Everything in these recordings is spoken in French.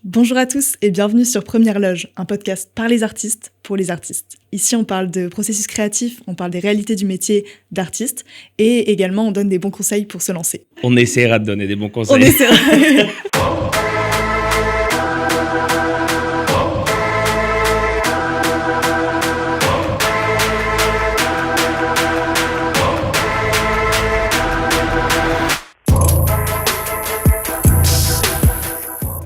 Bonjour à tous et bienvenue sur Première Loge, un podcast par les artistes pour les artistes. Ici, on parle de processus créatif, on parle des réalités du métier d'artiste et également on donne des bons conseils pour se lancer. On essaiera de donner des bons conseils. On essaiera.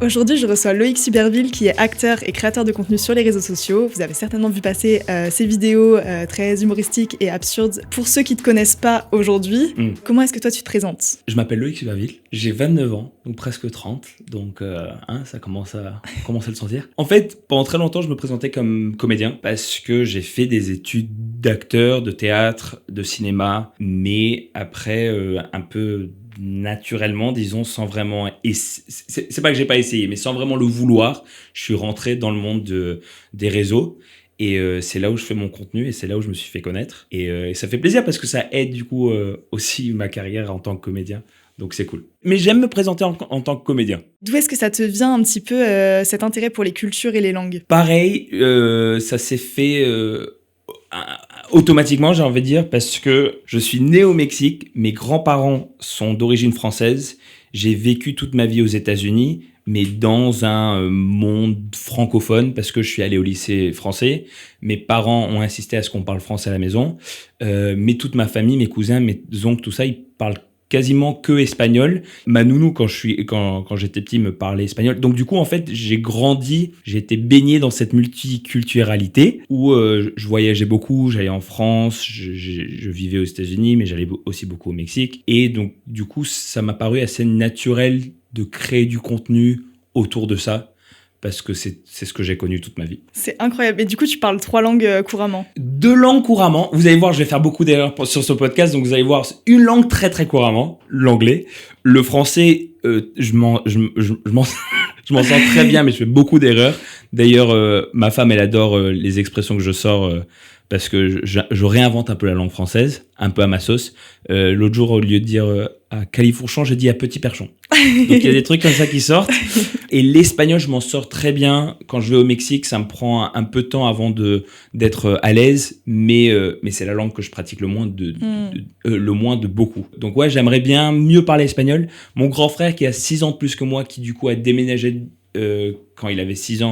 Aujourd'hui, je reçois Loïc Suberville qui est acteur et créateur de contenu sur les réseaux sociaux. Vous avez certainement vu passer ses vidéos très humoristiques et absurdes. Pour ceux qui ne te connaissent pas aujourd'hui, comment est-ce que toi tu te présentes ? Je m'appelle Loïc Suberville, j'ai 29 ans, donc presque 30, donc ça commence à le sentir. En fait, pendant très longtemps, je me présentais comme comédien parce que j'ai fait des études d'acteur, de théâtre, de cinéma, mais après un peu naturellement, disons, sans vraiment... C'est pas que j'ai pas essayé, mais sans vraiment le vouloir, je suis rentré dans le monde des réseaux. Et c'est là où je fais mon contenu et c'est là où je me suis fait connaître. Et ça fait plaisir parce que ça aide du coup aussi ma carrière en tant que comédien. Donc c'est cool. Mais j'aime me présenter en tant que comédien. D'où est-ce que ça te vient un petit peu cet intérêt pour les cultures et les langues ? Pareil, ça s'est fait... automatiquement, j'ai envie de dire, parce que je suis né au Mexique, mes grands-parents sont d'origine française, j'ai vécu toute ma vie aux États-Unis, mais dans un monde francophone, parce que je suis allé au lycée français. Mes parents ont insisté à ce qu'on parle français à la maison, mais toute ma famille, mes cousins, mes oncles, tout ça, ils parlent quasiment que espagnol. Ma nounou, quand j'étais petit, me parlait espagnol. Donc du coup, en fait, j'ai été baigné dans cette multiculturalité où je voyageais beaucoup, j'allais en France, je vivais aux États-Unis, mais j'allais aussi beaucoup au Mexique. Et donc du coup, ça m'a paru assez naturel de créer du contenu autour de ça. Parce que c'est ce que j'ai connu toute ma vie. C'est incroyable. Et du coup, tu parles 3 langues couramment ? 2 langues couramment. Vous allez voir, je vais faire beaucoup d'erreurs sur ce podcast, donc vous allez voir une langue très très couramment, l'anglais. Le français, je m'en sors très bien, mais je fais beaucoup d'erreurs. D'ailleurs, ma femme, elle adore les expressions que je sors parce que je réinvente un peu la langue française, un peu à ma sauce. L'autre jour, au lieu de dire à califourchon, j'ai dit à petit perchon. Donc il y a des trucs comme ça qui sortent. Et l'espagnol, je m'en sors très bien. Quand je vais au Mexique, ça me prend un peu de temps avant d'être à l'aise, mais c'est la langue que je pratique le moins de beaucoup. Donc ouais, j'aimerais bien mieux parler espagnol. Mon grand frère qui a 6 ans de plus que moi, qui du coup a déménagé quand il avait 8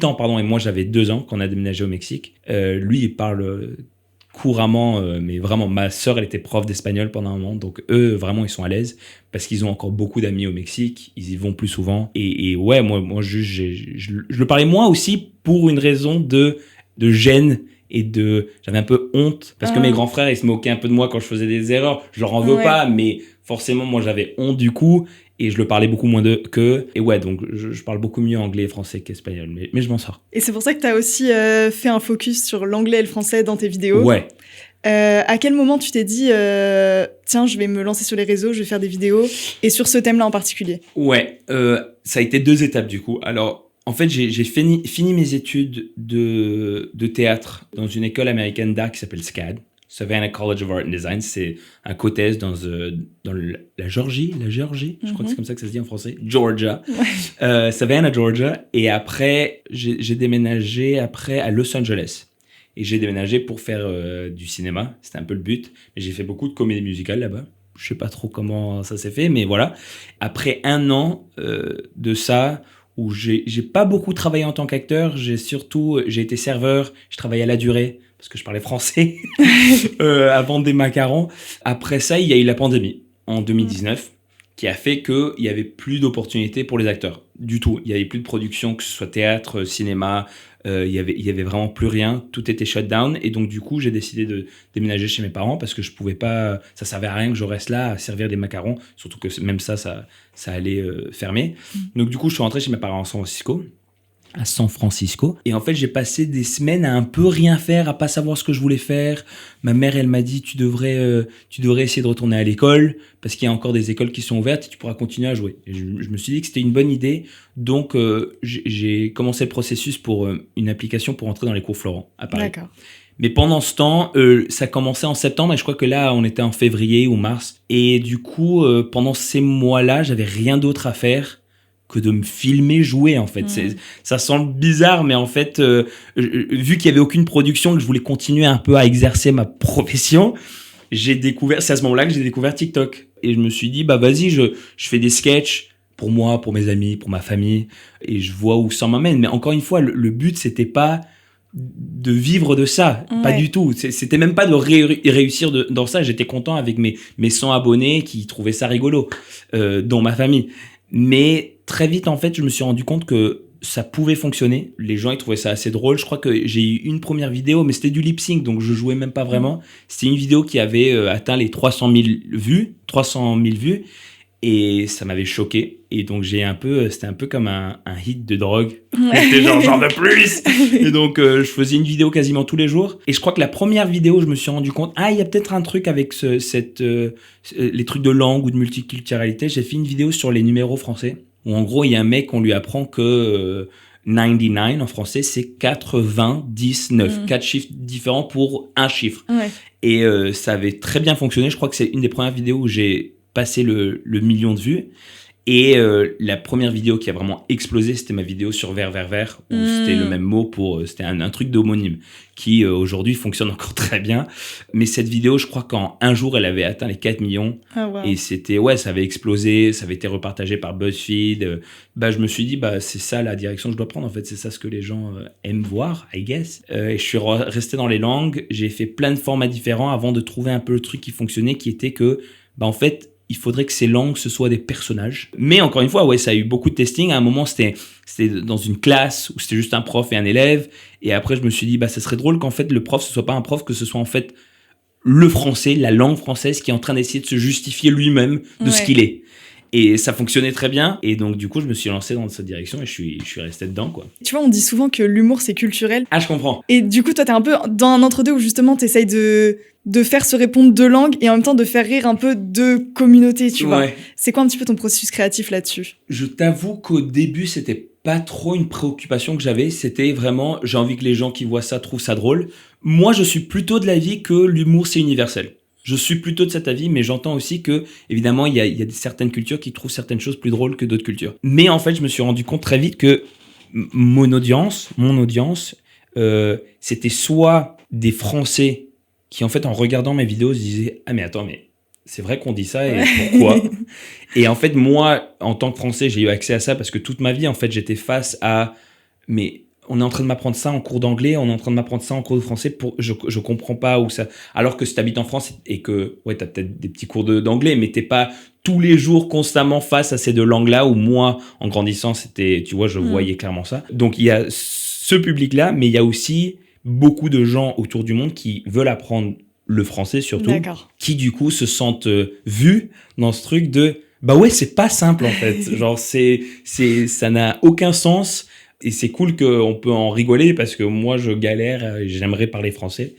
ans, pardon, et moi j'avais 2 ans quand on a déménagé au Mexique. Lui, il parle couramment, mais vraiment, ma sœur, elle était prof d'espagnol pendant un moment, donc eux, vraiment, ils sont à l'aise, parce qu'ils ont encore beaucoup d'amis au Mexique, ils y vont plus souvent, et ouais, moi je le parlais moins aussi pour une raison de gêne, et j'avais un peu honte, parce que mes grands frères, ils se moquaient un peu de moi quand je faisais des erreurs, je leur en veux pas, mais forcément, moi, j'avais honte du coup, et je le parlais beaucoup moins qu'eux. Et ouais, donc je parle beaucoup mieux anglais et français qu'espagnol, mais je m'en sors. Et c'est pour ça que tu as aussi fait un focus sur l'anglais et le français dans tes vidéos. Ouais. À quel moment tu t'es dit tiens, je vais me lancer sur les réseaux, je vais faire des vidéos, et sur ce thème-là en particulier ? Ouais, ça a été 2 étapes du coup. Alors, en fait, j'ai fini mes études de théâtre dans une école américaine d'art qui s'appelle SCAD. Savannah College of Art and Design, c'est un côte-est dans la Géorgie, je crois que c'est comme ça que ça se dit en français, Georgia, Savannah, Georgia, et après, j'ai déménagé à Los Angeles, et j'ai déménagé pour faire du cinéma, c'était un peu le but, mais j'ai fait beaucoup de comédie musicale là-bas, je sais pas trop comment ça s'est fait, mais voilà, après 1 an de ça, où j'ai pas beaucoup travaillé en tant qu'acteur, j'ai été serveur, je travaillais à la durée, parce que je parlais français, à vendre des macarons. Après ça, il y a eu la pandémie, en 2019, qui a fait qu'il n'y avait plus d'opportunités pour les acteurs, du tout. Il n'y avait plus de production, que ce soit théâtre, cinéma, il y avait vraiment plus rien, tout était shut down, et donc du coup, j'ai décidé de déménager chez mes parents, parce que je pouvais pas, ça servait à rien que je reste là à servir des macarons, surtout que même ça allait fermer. Donc du coup, je suis rentré chez mes parents à San Francisco. Et en fait, j'ai passé des semaines à un peu rien faire, à pas savoir ce que je voulais faire. Ma mère, elle m'a dit, tu devrais essayer de retourner à l'école parce qu'il y a encore des écoles qui sont ouvertes et tu pourras continuer à jouer. Et je me suis dit que c'était une bonne idée. Donc, j'ai commencé le processus pour une application pour entrer dans les cours Florent à Paris. D'accord. Mais pendant ce temps, ça commençait en septembre et je crois que là, on était en février ou mars. Et du coup, pendant ces mois-là, j'avais rien d'autre à faire que de me filmer jouer, en fait. Ça semble bizarre, mais en fait, vu qu'il y avait aucune production, que je voulais continuer un peu à exercer ma profession, c'est à ce moment-là que j'ai découvert TikTok. Et je me suis dit, bah vas-y, je fais des sketchs pour moi, pour mes amis, pour ma famille, et je vois où ça m'amène. Mais encore une fois, le but, c'était pas de vivre de ça, pas du tout. C'était même pas de réussir dans ça. J'étais content avec mes 100 abonnés qui trouvaient ça rigolo dans ma famille. Mais très vite, en fait, je me suis rendu compte que ça pouvait fonctionner. Les gens, ils trouvaient ça assez drôle. Je crois que j'ai eu une première vidéo, mais c'était du lip sync, donc je jouais même pas vraiment. C'était une vidéo qui avait atteint les 300 000 vues. Et ça m'avait choqué. Et donc, c'était un peu comme un hit de drogue. J'étais genre, j'en veux plus! Et donc, je faisais une vidéo quasiment tous les jours. Et je crois que la première vidéo, je me suis rendu compte, il y a peut-être un truc avec les trucs de langue ou de multiculturalité. J'ai fait une vidéo sur les numéros français, où en gros, il y a un mec, on lui apprend que 99 en français, c'est 99. 4 chiffres différents pour un chiffre. Et ça avait très bien fonctionné. Je crois que c'est une des premières vidéos où j'ai passé le million de vues. Et la première vidéo qui a vraiment explosé, c'était ma vidéo sur vert, où c'était le même mot c'était un truc d'homonyme qui aujourd'hui fonctionne encore très bien. Mais cette vidéo, je crois qu'en un jour, elle avait atteint les 4 millions. Wow. Et ça avait explosé, ça avait été repartagé par BuzzFeed. Je me suis dit, c'est ça la direction que je dois prendre. En fait, c'est ça ce que les gens aiment voir, I guess. Et je suis resté dans les langues. J'ai fait plein de formats différents avant de trouver un peu le truc qui fonctionnait, qui était que, en fait, il faudrait que ces langues, ce soient des personnages. Mais encore une fois, ça a eu beaucoup de testing. À un moment, c'était dans une classe où c'était juste un prof et un élève. Et après, je me suis dit, ça serait drôle qu'en fait, le prof, ce soit pas un prof, que ce soit en fait le français, la langue française qui est en train d'essayer de se justifier lui-même de ce qu'il est. Et ça fonctionnait très bien. Et donc, du coup, je me suis lancé dans cette direction et je suis resté dedans, quoi. Tu vois, on dit souvent que l'humour, c'est culturel. Ah, je comprends. Et du coup, toi, t'es un peu dans un entre-deux où justement, t'essayes de faire se répondre deux langues et en même temps de faire rire un peu deux communautés, tu vois. C'est quoi un petit peu ton processus créatif là-dessus ? Je t'avoue qu'au début, c'était pas trop une préoccupation que j'avais. C'était vraiment, j'ai envie que les gens qui voient ça trouvent ça drôle. Moi, je suis plutôt de l'avis que l'humour, c'est universel. Je suis plutôt de cet avis, mais j'entends aussi que, évidemment, il y a certaines cultures qui trouvent certaines choses plus drôles que d'autres cultures. Mais en fait, je me suis rendu compte très vite que mon audience, c'était soit des Français qui, en fait, en regardant mes vidéos, se disaient « Ah, mais attends, mais c'est vrai qu'on dit ça et pourquoi ?» Et en fait, moi, en tant que Français, j'ai eu accès à ça parce que toute ma vie, en fait, j'étais face à « Mais on est en train de m'apprendre ça en cours d'anglais, on est en train de m'apprendre ça en cours de français, je comprends pas où ça... » Alors que si t'habites en France et que, t'as peut-être des petits cours d'anglais, mais t'es pas tous les jours constamment face à ces deux langues-là, où moi, en grandissant, je voyais clairement ça. Donc, il y a ce public-là, mais il y a aussi beaucoup de gens autour du monde qui veulent apprendre le français surtout, qui du coup se sentent vus dans ce truc de c'est pas simple en fait, genre ça n'a aucun sens et c'est cool qu'on peut en rigoler parce que moi je galère et j'aimerais parler français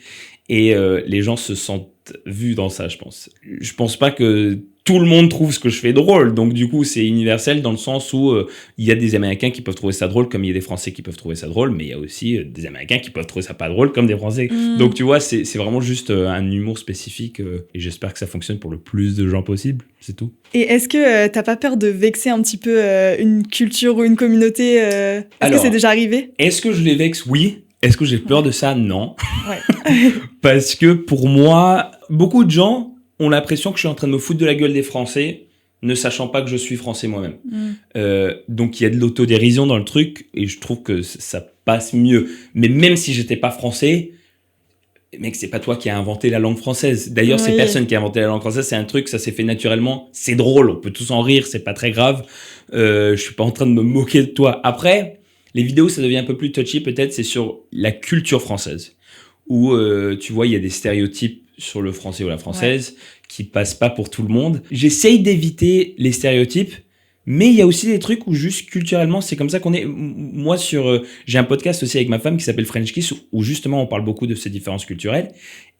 et les gens se sentent vus dans ça, je pense pas que tout le monde trouve ce que je fais drôle, donc du coup c'est universel dans le sens où il y a des Américains qui peuvent trouver ça drôle comme il y a des Français qui peuvent trouver ça drôle, mais il y a aussi des Américains qui peuvent trouver ça pas drôle comme des Français. Donc tu vois, c'est vraiment juste un humour spécifique et j'espère que ça fonctionne pour le plus de gens possible, c'est tout. Et est-ce que t'as pas peur de vexer un petit peu une culture ou une communauté Est-ce que c'est déjà arrivé ? Est-ce que je les vexe ? Oui. Est-ce que j'ai peur de ça ? Non. Parce que pour moi, beaucoup de gens ont l'impression que je suis en train de me foutre de la gueule des Français, ne sachant pas que je suis français moi-même. Donc il y a de l'autodérision dans le truc, et je trouve que ça passe mieux. Mais même si j'étais pas français, mec, c'est pas toi qui as inventé la langue française. D'ailleurs, c'est personne qui a inventé la langue française, c'est un truc, ça s'est fait naturellement. C'est drôle, on peut tous en rire, c'est pas très grave. Je suis pas en train de me moquer de toi. Après, les vidéos, ça devient un peu plus touchy, peut-être, c'est sur la culture française. Où, tu vois, il y a des stéréotypes sur le français ou la française qui passent pas pour tout le monde. J'essaye d'éviter les stéréotypes, mais il y a aussi des trucs où juste culturellement, c'est comme ça qu'on est. Moi, j'ai un podcast aussi avec ma femme qui s'appelle French Kiss où justement on parle beaucoup de ces différences culturelles.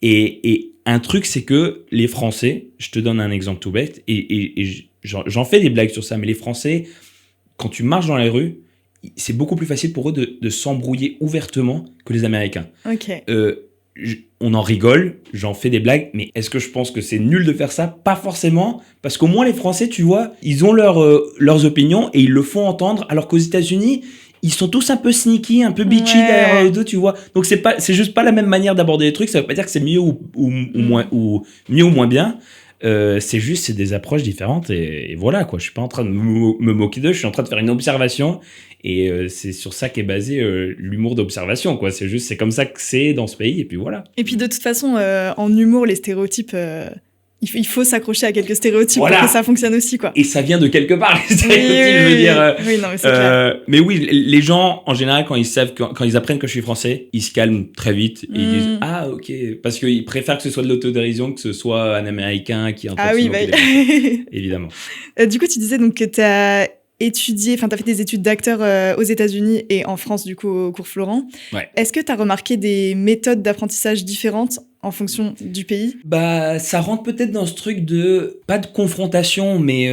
Et un truc, c'est que les Français, je te donne un exemple tout bête, et j'en fais des blagues sur ça, mais les Français, quand tu marches dans les rues, c'est beaucoup plus facile pour eux de s'embrouiller ouvertement que les Américains. on en rigole, j'en fais des blagues, mais est-ce que je pense que c'est nul de faire ça? Pas forcément, parce qu'au moins les Français, tu vois, ils ont leurs opinions et ils le font entendre, alors qu'aux États-Unis, ils sont tous un peu sneaky, un peu bitchy derrière eux deux, tu vois. Donc c'est juste pas la même manière d'aborder les trucs. Ça veut pas dire que c'est mieux ou moins bien. C'est des approches différentes et voilà quoi. Je suis pas en train de me moquer d'eux. Je suis en train de faire une observation et c'est sur ça qu'est basé l'humour d'observation quoi. C'est comme ça que c'est dans ce pays et puis voilà. Et puis de toute façon, en humour, les stéréotypes. Il faut s'accrocher à quelques stéréotypes pour que ça fonctionne aussi, quoi. Et ça vient de quelque part, les stéréotypes, je veux dire. Oui, non, mais c'est clair. Mais oui, les gens, en général, quand ils apprennent que je suis français, ils se calment très vite et ils disent « Ah, ok », parce qu'ils préfèrent que ce soit de l'autodérision que ce soit un Américain qui est en train de se moquer des Français, évidemment. Du coup, tu disais donc que t'as fait des études d'acteur aux États-Unis et en France, du coup, au cours Florent. Ouais. Est-ce que tu as remarqué des méthodes d'apprentissage différentes en fonction du pays? Bah, ça rentre peut-être dans ce truc pas de confrontation, mais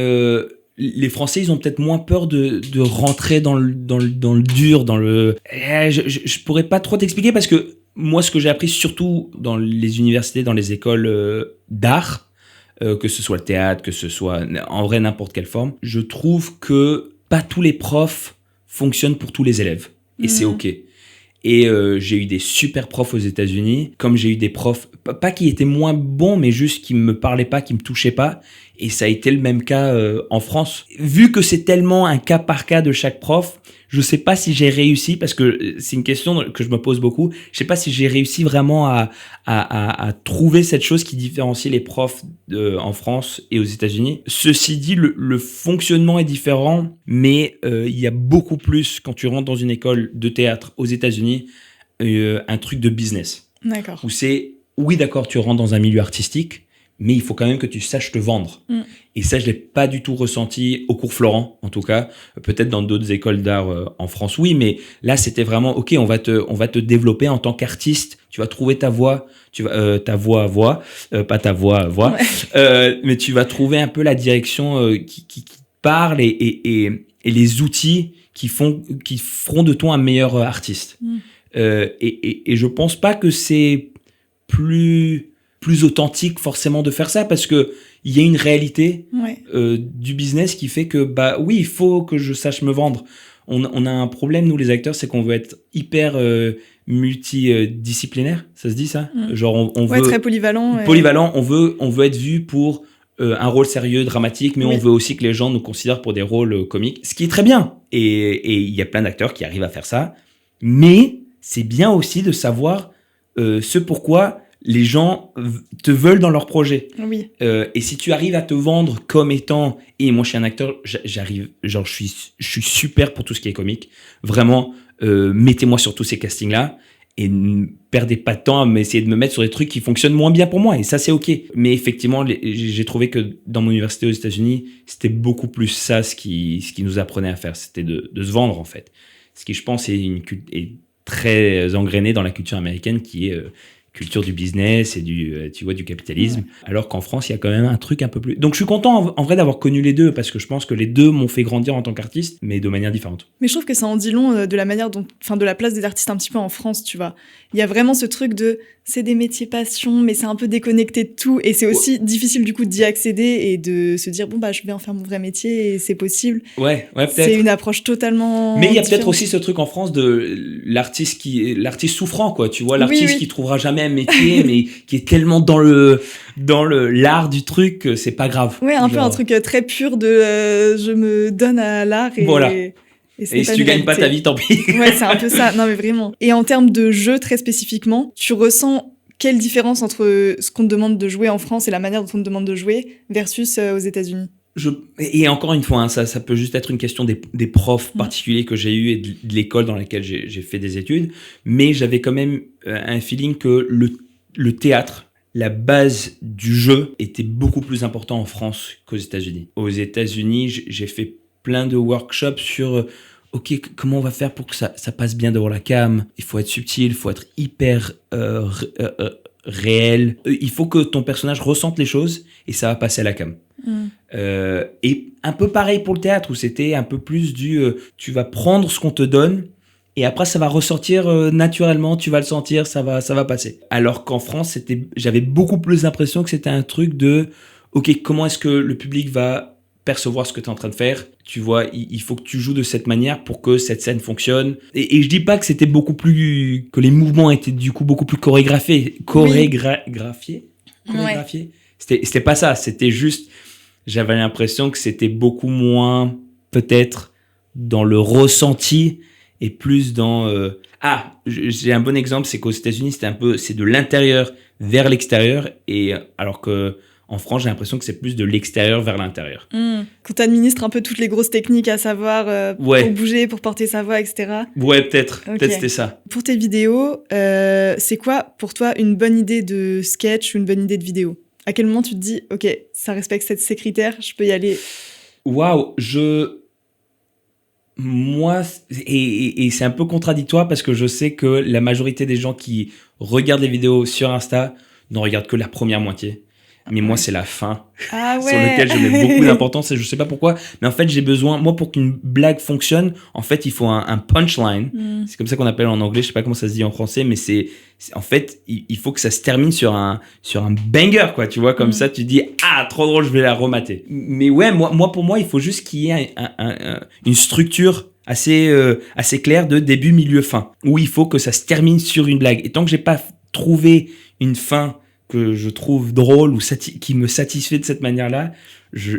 les Français, ils ont peut-être moins peur de rentrer dans le dur, je pourrais pas trop t'expliquer parce que moi, ce que j'ai appris surtout dans les universités, dans les écoles d'art, que ce soit le théâtre, que ce soit en vrai n'importe quelle forme, je trouve que pas tous les profs fonctionnent pour tous les élèves. Et c'est ok. Et j'ai eu des super profs aux États-Unis, comme j'ai eu des profs, pas qui étaient moins bons, mais juste qui me parlaient pas, qui me touchaient pas. Et ça a été le même cas en France. Vu que c'est tellement un cas par cas de chaque prof, je sais pas si j'ai réussi, parce que c'est une question que je me pose beaucoup, je sais pas si j'ai réussi vraiment à trouver cette chose qui différencie les profs en France et aux États-Unis. Ceci dit, le fonctionnement est différent, mais il y a beaucoup plus, quand tu rentres dans une école de théâtre aux États-Unis, un truc de business. D'accord. Où oui d'accord, tu rentres dans un milieu artistique, mais il faut quand même que tu saches te vendre. Et ça, je l'ai pas du tout ressenti au cours Florent, en tout cas. Peut-être dans d'autres écoles d'art en France, oui, mais là, c'était vraiment, ok, on va te développer en tant qu'artiste. Tu vas trouver ta voix, ta voix, pas ta voix, ouais. Mais tu vas trouver un peu la direction qui parle et les outils qui feront de toi un meilleur artiste. Et je pense pas que c'est plus authentique forcément de faire ça parce que il y a une réalité du business qui fait que bah oui, il faut que je sache me vendre. On a un problème nous les acteurs, c'est qu'on veut être hyper multidisciplinaire, ça se dit ça? Genre on veut très polyvalent. Polyvalent, on veut être vu pour un rôle sérieux, dramatique, mais on veut aussi que les gens nous considèrent pour des rôles comiques, ce qui est très bien. Et il y a plein d'acteurs qui arrivent à faire ça, mais c'est bien aussi de savoir ce pourquoi les gens te veulent dans leur projet. Oui. Et si tu arrives à te vendre comme étant... Et moi, je suis un acteur, j'arrive... Genre, je suis super pour tout ce qui est comique. Vraiment, mettez-moi sur tous ces castings-là et ne perdez pas de temps à essayer de me mettre sur des trucs qui fonctionnent moins bien pour moi. Et ça, c'est OK. Mais effectivement, j'ai trouvé que dans mon université aux États-Unis, c'était beaucoup plus ça ce qui nous apprenait à faire. C'était de se vendre, en fait. Ce qui, je pense, est très engrainé dans la culture américaine qui est... culture du business et du capitalisme, alors qu'en France, il y a quand même un truc un peu plus... Donc, je suis content, en vrai, d'avoir connu les deux, parce que je pense que les deux m'ont fait grandir en tant qu'artiste, mais de manière différente. Mais je trouve que ça en dit long de la manière de la place des artistes un petit peu en France, tu vois. Il y a vraiment ce truc c'est des métiers passion, mais c'est un peu déconnecté de tout, et c'est aussi difficile, du coup, d'y accéder et de se dire, je vais en faire mon vrai métier, et c'est possible. Ouais, peut-être. C'est une approche totalement Mais il y a différente. peut-être aussi ce truc en France de l'artiste souffrant, quoi. Tu vois, l'artiste qui trouvera jamais un métier, mais qui est tellement dans l'art du truc que c'est pas grave. Ouais, un peu un truc très pur de je me donne à l'art et... Voilà. Et si tu gagnes pas ta vie, tant pis. Ouais, c'est un peu ça. Non, mais vraiment. Et en termes de jeu, très spécifiquement, tu ressens quelle différence entre ce qu'on te demande de jouer en France et la manière dont on te demande de jouer versus aux États-Unis? Et encore une fois, ça peut juste être une question des profs particuliers que j'ai eu et de l'école dans laquelle j'ai fait des études. Mais j'avais quand même un feeling que le théâtre, la base du jeu, était beaucoup plus important en France qu'aux États-Unis. Aux États-Unis, j'ai fait plein de workshops sur ok, comment on va faire pour que ça passe bien devant la cam. Il faut être subtil, il faut être hyper réel. Il faut que ton personnage ressente les choses et ça va passer à la cam. Et un peu pareil pour le théâtre où c'était un peu plus tu vas prendre ce qu'on te donne et après ça va ressortir naturellement, tu vas le sentir, ça va passer. Alors qu'en France, j'avais beaucoup plus l'impression que c'était un truc de ok, comment est-ce que le public va percevoir ce que tu es en train de faire. Tu vois, il faut que tu joues de cette manière pour que cette scène fonctionne. Et je dis pas que c'était que les mouvements étaient du coup beaucoup plus chorégraphiés. Ouais. C'était pas ça. C'était juste, j'avais l'impression que c'était beaucoup moins, peut-être, dans le ressenti et plus dans... j'ai un bon exemple, c'est qu'aux États-Unis, c'est de l'intérieur vers l'extérieur. Et alors que en France, j'ai l'impression que c'est plus de l'extérieur vers l'intérieur. Quand tu administres un peu toutes les grosses techniques à savoir pour bouger, pour porter sa voix, etc. Ouais, peut-être. Okay. Peut-être c'était ça. Pour tes vidéos, c'est quoi pour toi une bonne idée de sketch ou une bonne idée de vidéo? À quel moment tu te dis, ok, ça respecte ces critères, je peux y aller? Waouh, moi, et c'est un peu contradictoire parce que je sais que la majorité des gens qui regardent les vidéos sur Insta n'en regardent que la première moitié. Mais moi, c'est la fin sur lequel je mets beaucoup d'importance et je sais pas pourquoi. Mais en fait, j'ai besoin, moi, pour qu'une blague fonctionne, en fait, il faut un punchline. C'est comme ça qu'on appelle en anglais. Je sais pas comment ça se dit en français, mais en fait, il faut que ça se termine sur un banger, quoi. Tu vois, comme ça, tu dis, trop drôle, je vais la remater. Mais ouais, pour moi, il faut juste qu'il y ait une structure assez claire de début, milieu, fin. Où il faut que ça se termine sur une blague. Et tant que j'ai pas trouvé une fin que je trouve drôle ou qui me satisfait de cette manière-là, je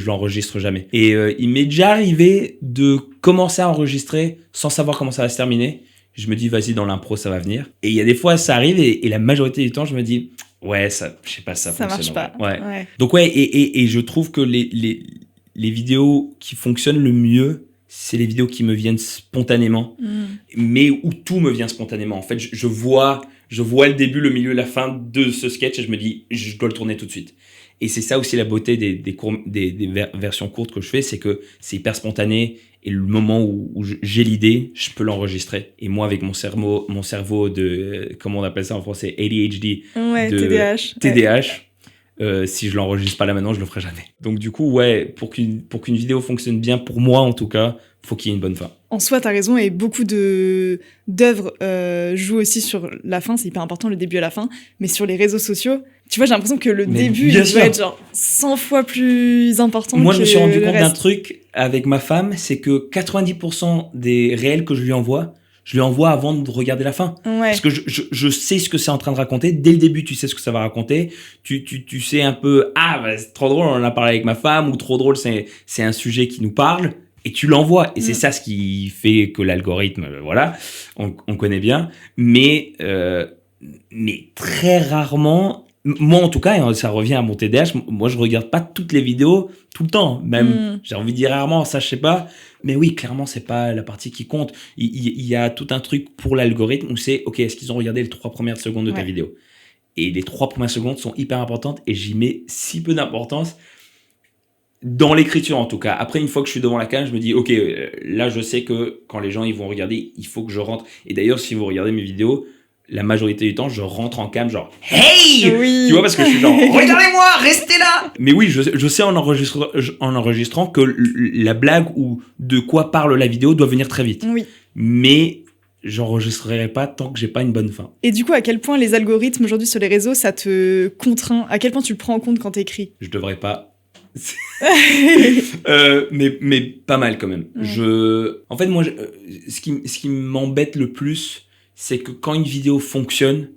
l'enregistre jamais. Et il m'est déjà arrivé de commencer à enregistrer sans savoir comment ça va se terminer. Je me dis, vas-y, dans l'impro, ça va venir. Et il y a des fois, ça arrive et la majorité du temps, je me dis, ouais, ça, je sais pas, ça marche pas. Ouais. Donc ouais, et je trouve que les vidéos qui fonctionnent le mieux, c'est les vidéos qui me viennent spontanément, mais où tout me vient spontanément. En fait, je vois le début, le milieu, la fin de ce sketch et je me dis, je dois le tourner tout de suite. Et c'est ça aussi la beauté des versions courtes que je fais, c'est que c'est hyper spontané et le moment où j'ai l'idée, je peux l'enregistrer. Et moi, avec mon cerveau de, comment on appelle ça en français, ADHD, TDAH, si je l'enregistre pas là maintenant, je le ferai jamais. Donc du coup, ouais, pour qu'une vidéo fonctionne bien, pour moi en tout cas, faut qu'il y ait une bonne fin. En soi, t'as raison, et beaucoup d'œuvres jouent aussi sur la fin, c'est hyper important, le début à la fin, mais sur les réseaux sociaux, tu vois, j'ai l'impression que le début doit être genre 100 fois plus important. Moi, je me suis rendu compte d'un truc avec ma femme, c'est que 90% des réels que je lui envoie avant de regarder la fin. Ouais. Parce que je sais ce que c'est en train de raconter. Dès le début, tu sais ce que ça va raconter. Tu sais un peu, c'est trop drôle, on en a parlé avec ma femme, ou trop drôle, c'est un sujet qui nous parle. Et tu l'envoies. Et c'est ça ce qui fait que l'algorithme, voilà, on connaît bien. Mais très rarement, moi en tout cas, ça revient à mon TDAH, moi je regarde pas toutes les vidéos tout le temps. Même, j'ai envie de dire rarement, ça je sais pas. Mais oui, clairement, c'est pas la partie qui compte. Il y a tout un truc pour l'algorithme où c'est, ok, est-ce qu'ils ont regardé les 3 premières secondes de ta vidéo? Et les 3 premières secondes sont hyper importantes et j'y mets si peu d'importance. Dans l'écriture, en tout cas. Après, une fois que je suis devant la cam, je me dis, ok, là, je sais que quand les gens ils vont regarder, il faut que je rentre. Et d'ailleurs, si vous regardez mes vidéos, la majorité du temps, je rentre en cam, genre, hey! Oui. Tu vois, parce que je suis genre, regardez-moi, restez là! Mais oui, je sais en enregistrant que la blague ou de quoi parle la vidéo doit venir très vite. Oui. Mais j'enregistrerai pas tant que j'ai pas une bonne fin. Et du coup, à quel point les algorithmes aujourd'hui sur les réseaux, ça te contraint? À quel point tu le prends en compte quand t'écris? Je devrais pas. Mais pas mal quand même. En fait, moi, ce qui m'embête le plus, c'est que quand une vidéo fonctionne,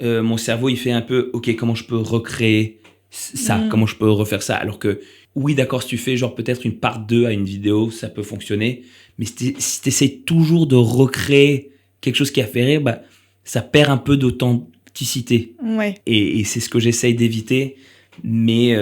mon cerveau il fait un peu, ok, comment je peux recréer ça, comment je peux refaire ça, alors que oui, d'accord, si tu fais genre peut-être une part 2 à une vidéo, ça peut fonctionner, mais si t'essayes toujours de recréer quelque chose qui a fait rire, ça perd un peu d'authenticité. Ouais. Et c'est ce que j'essaye d'éviter. Mais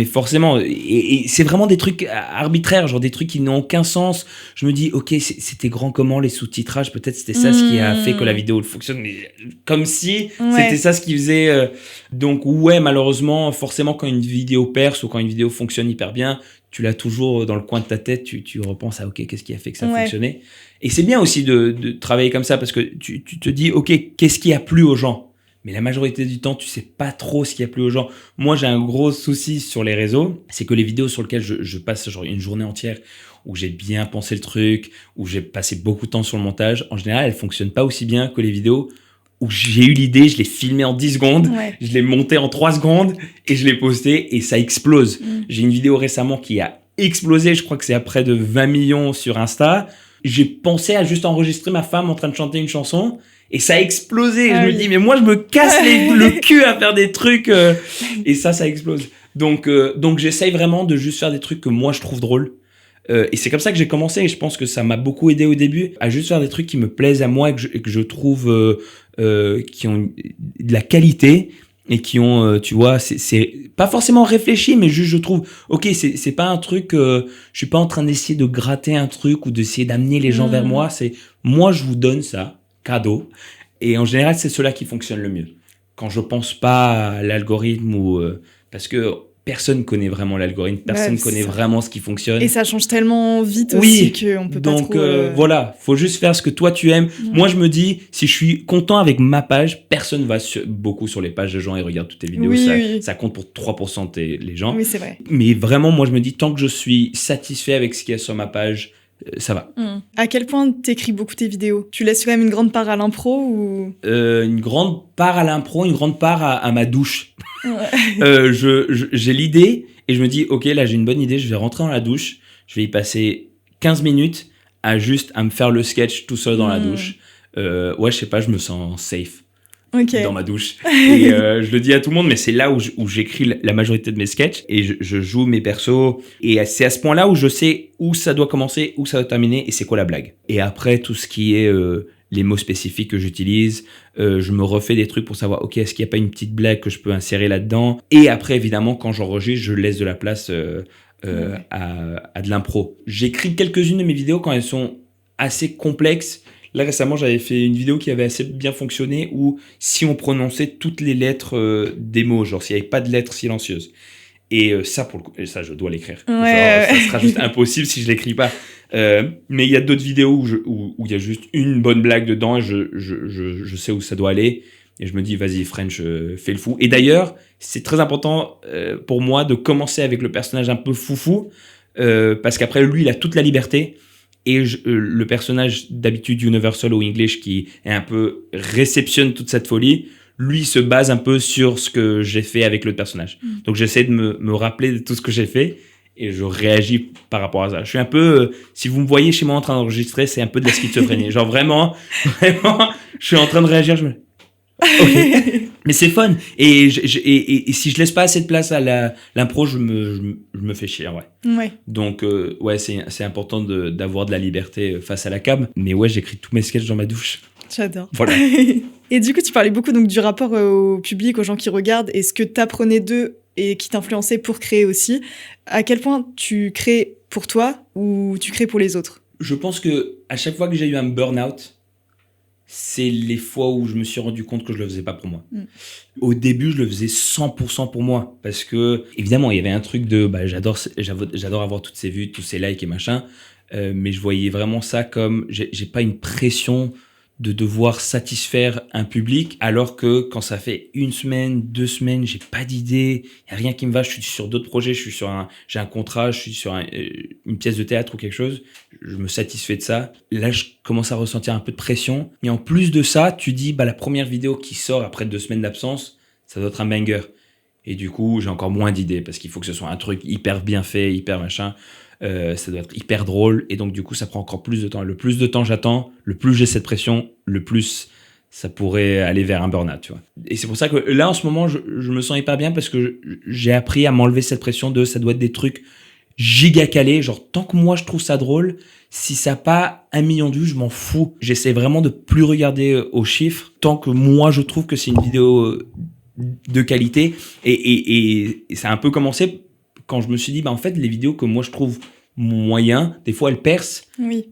forcément, et c'est vraiment des trucs arbitraires, genre des trucs qui n'ont aucun sens. Je me dis, ok, c'était grand comment les sous-titrages, peut-être c'était ça ce qui a fait que la vidéo fonctionne, mais comme si c'était ça ce qui faisait. Donc ouais, malheureusement, forcément quand une vidéo perce ou quand une vidéo fonctionne hyper bien, tu l'as toujours dans le coin de ta tête, tu repenses à ok, qu'est-ce qui a fait que ça fonctionnait. Et c'est bien aussi de travailler comme ça parce que tu te dis, ok, qu'est-ce qui a plu aux gens? Mais la majorité du temps, tu sais pas trop ce qui a plu aux gens. Moi, j'ai un gros souci sur les réseaux. C'est que les vidéos sur lesquelles je passe genre une journée entière où j'ai bien pensé le truc, où j'ai passé beaucoup de temps sur le montage, en général, elles fonctionnent pas aussi bien que les vidéos où j'ai eu l'idée, je l'ai filmé en 10 secondes, je l'ai monté en 3 secondes et je l'ai posté et ça explose. J'ai une vidéo récemment qui a explosé, je crois que c'est à près de 20 millions sur Insta. J'ai pensé à juste enregistrer ma femme en train de chanter une chanson et ça a explosé. Je me dis, mais moi, je me casse le cul à faire des trucs et ça explose. Donc j'essaye vraiment de juste faire des trucs que moi, je trouve drôles. Et c'est comme ça que j'ai commencé et je pense que ça m'a beaucoup aidé au début à juste faire des trucs qui me plaisent à moi et que je trouve qui ont de la qualité et qui ont, tu vois, c'est pas forcément réfléchi, mais juste je trouve, ok, c'est pas un truc, je suis pas en train d'essayer de gratter un truc ou d'essayer d'amener les gens vers moi, c'est moi je vous donne ça, cadeau, et en général c'est cela qui fonctionne le mieux. Quand je pense pas à l'algorithme ou parce que personne connaît vraiment l'algorithme, personne connaît vraiment ce qui fonctionne. Et ça change tellement vite aussi qu'on peut pas trop... voilà, faut juste faire ce que toi tu aimes. Moi, je me dis, si je suis content avec ma page, personne va beaucoup sur les pages de gens et regarde toutes tes vidéos. Ça compte pour 3% les gens. Oui, c'est vrai. Mais vraiment, moi, je me dis, tant que je suis satisfait avec ce qu'il y a sur ma page, ça va. À quel point t'écris beaucoup tes vidéos? Tu laisses quand même une grande part à l'impro ou... Une grande part à l'impro, une grande part à ma douche. J'ai l'idée et je me dis, ok, là j'ai une bonne idée, je vais rentrer dans la douche, je vais y passer 15 minutes à me faire le sketch tout seul dans la douche. Ouais, je sais pas, je me sens safe dans ma douche. Et je le dis à tout le monde, mais c'est là où j'écris la majorité de mes sketchs et je joue mes persos. Et c'est à ce point-là où je sais où ça doit commencer, où ça doit terminer et c'est quoi la blague. Et après, tout ce qui est les mots spécifiques que j'utilise, je me refais des trucs pour savoir, ok, est-ce qu'il n'y a pas une petite blague que je peux insérer là-dedans. Et après, évidemment, quand j'enregistre, je laisse de la place à de l'impro. J'écris quelques-unes de mes vidéos quand elles sont assez complexes. Là, récemment, j'avais fait une vidéo qui avait assez bien fonctionné où si on prononçait toutes les lettres des mots, genre s'il n'y avait pas de lettres silencieuses. Et ça, pour le coup, ça, je dois l'écrire. Genre, ça sera juste impossible si je l'écris pas. Mais il y a d'autres vidéos où il y a juste une bonne blague dedans et je sais où ça doit aller. Et je me dis, vas-y, French, fais le fou. Et d'ailleurs, c'est très important pour moi de commencer avec le personnage un peu foufou parce qu'après, lui, il a toute la liberté. Et le personnage d'habitude Universal ou English qui est un peu réceptionne toute cette folie, lui se base un peu sur ce que j'ai fait avec l'autre personnage. Donc j'essaie de me rappeler de tout ce que j'ai fait et je réagis par rapport à ça. Je suis un peu, si vous me voyez chez moi en train d'enregistrer, c'est un peu de la schizophrénie. Genre vraiment, je suis en train de réagir, okay. Mais c'est fun. Et si je laisse pas assez de place à l'impro, je me fais chier, ouais. Donc, ouais, c'est important d'avoir de la liberté face à la cam. Mais ouais, j'écris tous mes sketchs dans ma douche. J'adore. Voilà. Et du coup, tu parlais beaucoup donc, du rapport au public, aux gens qui regardent, et ce que t'apprenais d'eux et qui t'influençait pour créer aussi. À quel point tu crées pour toi ou tu crées pour les autres? Je pense que à chaque fois que j'ai eu un burn-out, c'est les fois où je me suis rendu compte que je le faisais pas pour moi. Au début, je le faisais 100% pour moi. Parce que, évidemment, il y avait un truc de, j'adore avoir toutes ces vues, tous ces likes et machin. Mais je voyais vraiment ça comme, j'ai pas une pression de devoir satisfaire un public, alors que quand ça fait 1 semaine, 2 semaines, j'ai pas d'idée, y a rien qui me va, je suis sur d'autres projets, j'ai un contrat, je suis sur une pièce de théâtre ou quelque chose, je me satisfais de ça. Là, je commence à ressentir un peu de pression. Et en plus de ça, tu dis, la première vidéo qui sort après 2 semaines d'absence, ça doit être un banger. Et du coup, j'ai encore moins d'idées parce qu'il faut que ce soit un truc hyper bien fait, hyper machin. Ça doit être hyper drôle et donc du coup ça prend encore plus de temps. Le plus de temps j'attends, le plus j'ai cette pression, le plus ça pourrait aller vers un burn-out, tu vois. Et c'est pour ça que là en ce moment je me sens hyper bien parce que j'ai appris à m'enlever cette pression de ça doit être des trucs giga calés, genre tant que moi je trouve ça drôle, si ça n'a pas 1 million de vues, je m'en fous. J'essaie vraiment de plus regarder aux chiffres tant que moi je trouve que c'est une vidéo de qualité et ça a un peu commencé quand je me suis dit, en fait, les vidéos que moi je trouve moyen, des fois elles percent. Oui.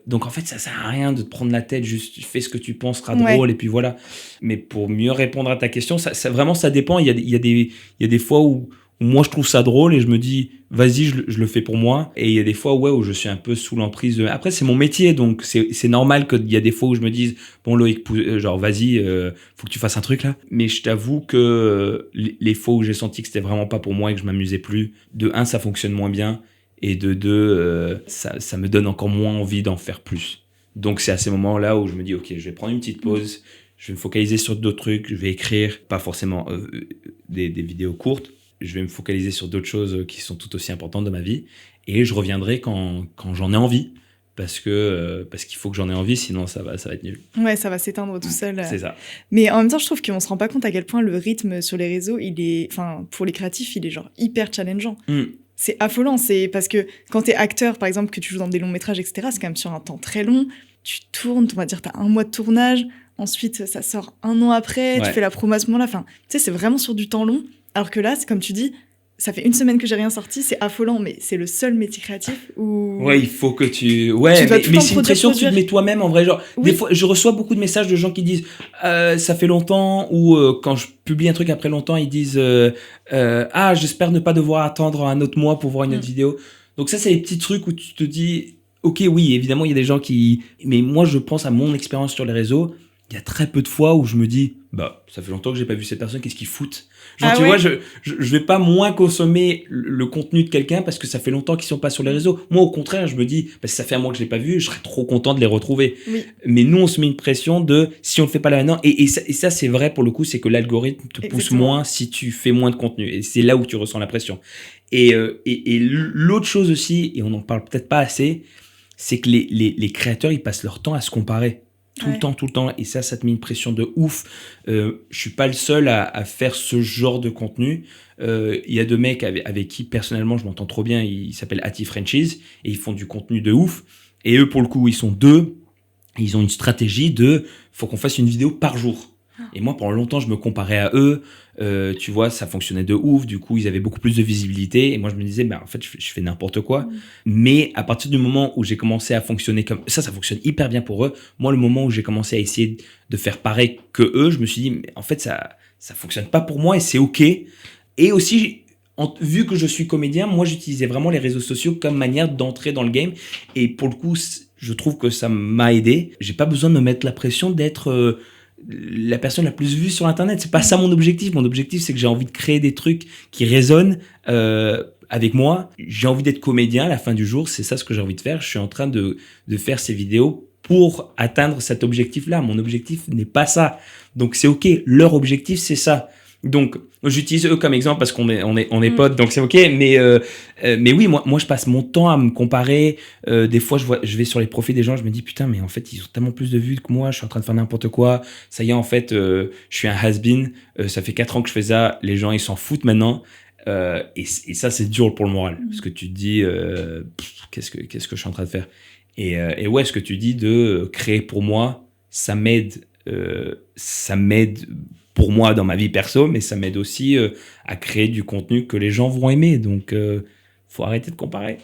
Donc en fait, ça sert à rien de te prendre la tête, juste fais ce que tu penses sera drôle et puis voilà. Mais pour mieux répondre à ta question, ça vraiment ça dépend. Il y a des fois où moi je trouve ça drôle et je me dis, vas-y, je le fais pour moi. Et il y a des fois où je suis un peu sous l'emprise. Après, c'est mon métier, donc c'est normal qu'il y a des fois où je me dise, bon Loïc, genre vas-y, faut que tu fasses un truc là. Mais je t'avoue que les fois où j'ai senti que c'était vraiment pas pour moi et que je m'amusais plus, de 1, ça fonctionne moins bien. Et de deux, ça me donne encore moins envie d'en faire plus. Donc, c'est à ces moments-là où je me dis, OK, je vais prendre une petite pause, je vais me focaliser sur d'autres trucs, je vais écrire, pas forcément des vidéos courtes, je vais me focaliser sur d'autres choses qui sont tout aussi importantes de ma vie, et je reviendrai quand j'en ai envie, parce qu'il faut que j'en ai envie, sinon ça va être nul. Ouais, ça va s'éteindre tout seul. C'est ça. Mais en même temps, je trouve qu'on se rend pas compte à quel point le rythme sur les réseaux, pour les créatifs, il est genre hyper challengeant. C'est affolant, c'est parce que quand t'es acteur, par exemple, que tu joues dans des longs métrages, etc., c'est quand même sur un temps très long. Tu tournes, on va dire, t'as 1 mois de tournage, ensuite ça sort 1 an après, tu fais la promo à ce moment-là. Enfin, tu sais, c'est vraiment sur du temps long. Alors que là, c'est comme tu dis, ça fait 1 semaine que j'ai rien sorti, c'est affolant, mais c'est le seul métier créatif où... Ouais, il faut que tu... Ouais, mais c'est une pression que tu te mets toi-même, en vrai. Genre, des fois, je reçois beaucoup de messages de gens qui disent « ça fait longtemps » ou quand je publie un truc après longtemps, ils disent « Ah, j'espère ne pas devoir attendre un autre mois pour voir une autre vidéo. » Donc ça, c'est les petits trucs où tu te dis « Ok, oui, évidemment, il y a des gens qui... » Mais moi, je pense à mon expérience sur les réseaux. Il y a très peu de fois où je me dis « Bah, ça fait longtemps que j'ai pas vu cette personne, qu'est-ce qu'ils foutent ?» Genre, tu vois, je vais pas moins consommer le contenu de quelqu'un parce que ça fait longtemps qu'ils sont pas sur les réseaux. Moi, au contraire, je me dis, parce que ça fait un mois que je l'ai pas vu, je serais trop content de les retrouver. Oui. Mais nous, on se met une pression de, si on le fait pas là maintenant, et ça, c'est vrai pour le coup, c'est que l'algorithme te pousse moins si tu fais moins de contenu. Et c'est là où tu ressens la pression. Et l'autre chose aussi, et on en parle peut-être pas assez, c'est que les créateurs, ils passent leur temps à se comparer. Tout le temps. Et ça te met une pression de ouf. Je suis pas le seul à faire ce genre de contenu. Il y a 2 mecs avec qui, personnellement, je m'entends trop bien. Ils s'appellent Ati Frenchies et ils font du contenu de ouf. Et eux, pour le coup, ils sont 2. Ils ont une stratégie faut qu'on fasse une vidéo par jour. Et moi, pendant longtemps, je me comparais à eux. Tu vois, ça fonctionnait de ouf. Du coup, ils avaient beaucoup plus de visibilité. Et moi, je me disais, en fait, je fais n'importe quoi. Mais à partir du moment où j'ai commencé à fonctionner comme ça fonctionne hyper bien pour eux. Moi, le moment où j'ai commencé à essayer de faire pareil que eux, je me suis dit, mais en fait, ça fonctionne pas pour moi et c'est OK. Et aussi, vu que je suis comédien, moi, j'utilisais vraiment les réseaux sociaux comme manière d'entrer dans le game. Et pour le coup, je trouve que ça m'a aidé. J'ai pas besoin de me mettre la pression d'être... la personne la plus vue sur Internet. C'est pas ça mon objectif. Mon objectif, c'est que j'ai envie de créer des trucs qui résonnent avec moi. J'ai envie d'être comédien à la fin du jour. C'est ça ce que j'ai envie de faire. Je suis en train de faire ces vidéos pour atteindre cet objectif-là. Mon objectif n'est pas ça. Donc, c'est OK. Leur objectif, c'est ça. Donc, j'utilise eux comme exemple parce qu'on est potes, donc c'est OK. Mais oui, moi, je passe mon temps à me comparer. Des fois, je vais sur les profils des gens, je me dis, putain, mais en fait, ils ont tellement plus de vues que moi, je suis en train de faire n'importe quoi. Ça y est, en fait, je suis un has-been. Ça fait 4 ans que je fais ça. Les gens, ils s'en foutent maintenant. Et ça, c'est dur pour le moral. Parce que tu te dis, qu'est-ce que je suis en train de faire? Et ouais, ce que tu dis de créer pour moi, ça m'aide pour moi dans ma vie perso, mais ça m'aide aussi à créer du contenu que les gens vont aimer. Donc, faut arrêter de comparer.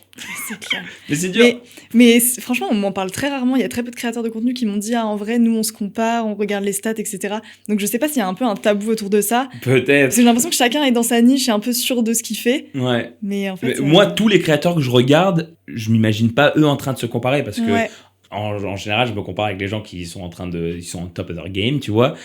C'est clair. Mais c'est dur. Mais franchement, on m'en parle très rarement. Il y a très peu de créateurs de contenu qui m'ont dit, en vrai, nous, on se compare, on regarde les stats, etc. Donc, je sais pas s'il y a un peu un tabou autour de ça. Peut-être. Parce que j'ai l'impression que chacun est dans sa niche et un peu sûr de ce qu'il fait. Ouais. Mais en fait... moi, tous les créateurs que je regarde, je m'imagine pas eux en train de se comparer parce que... Ouais. En général, je me compare avec les gens qui sont ils sont en top of their game, tu vois.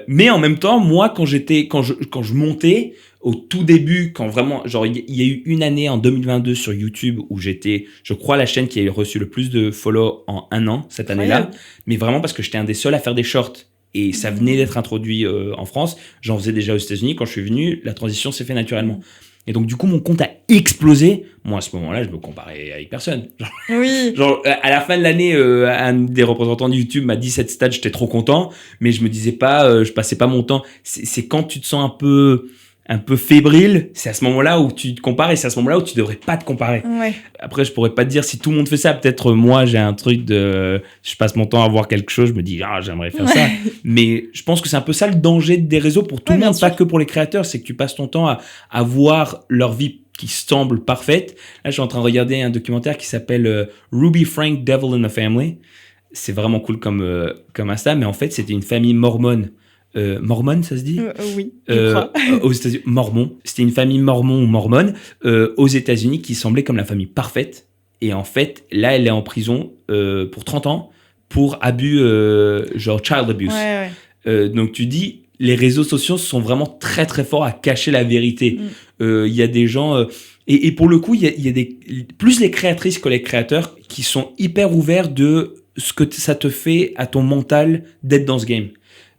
Mais en même temps, moi, quand je montais au tout début, quand vraiment, genre, il y a eu une année en 2022 sur YouTube où j'étais, je crois, la chaîne qui a reçu le plus de follow en 1 an cette année-là. Mais vraiment parce que j'étais un des seuls à faire des shorts. Et ça venait d'être introduit en France. J'en faisais déjà aux États-Unis. Quand je suis venu, la transition s'est faite naturellement. Et donc, du coup, mon compte a explosé. Moi, à ce moment-là, je me comparais avec personne. Genre, à la fin de l'année, un des représentants de YouTube m'a dit cette stat, j'étais trop content. Mais je me disais pas, je passais pas mon temps. C'est quand tu te sens un peu fébrile, c'est à ce moment-là où tu te compares et c'est à ce moment-là où tu devrais pas te comparer. Ouais. Après, je pourrais pas te dire si tout le monde fait ça. Peut-être moi, j'ai un truc je passe mon temps à voir quelque chose, je me dis, j'aimerais faire ça. Mais je pense que c'est un peu ça le danger des réseaux pour tout le monde, pas que pour les créateurs. C'est que tu passes ton temps à voir leur vie qui semble parfaite. Là, je suis en train de regarder un documentaire qui s'appelle Ruby Frank, Devil in the Family. C'est vraiment cool comme Insta, mais en fait, c'était une famille mormone. Mormone, ça se dit? Oui, je crois. Aux États-Unis, mormon. C'était une famille mormon ou mormone aux États-Unis qui semblait comme la famille parfaite. Et en fait, là, elle est en prison pour 30 ans pour abus, genre child abuse. Ouais. Donc, tu dis, les réseaux sociaux sont vraiment très, très forts à cacher la vérité. Il y a des gens... Et pour le coup, il y a plus les créatrices que les créateurs qui sont hyper ouverts de ce que ça te fait à ton mental d'être dans ce game.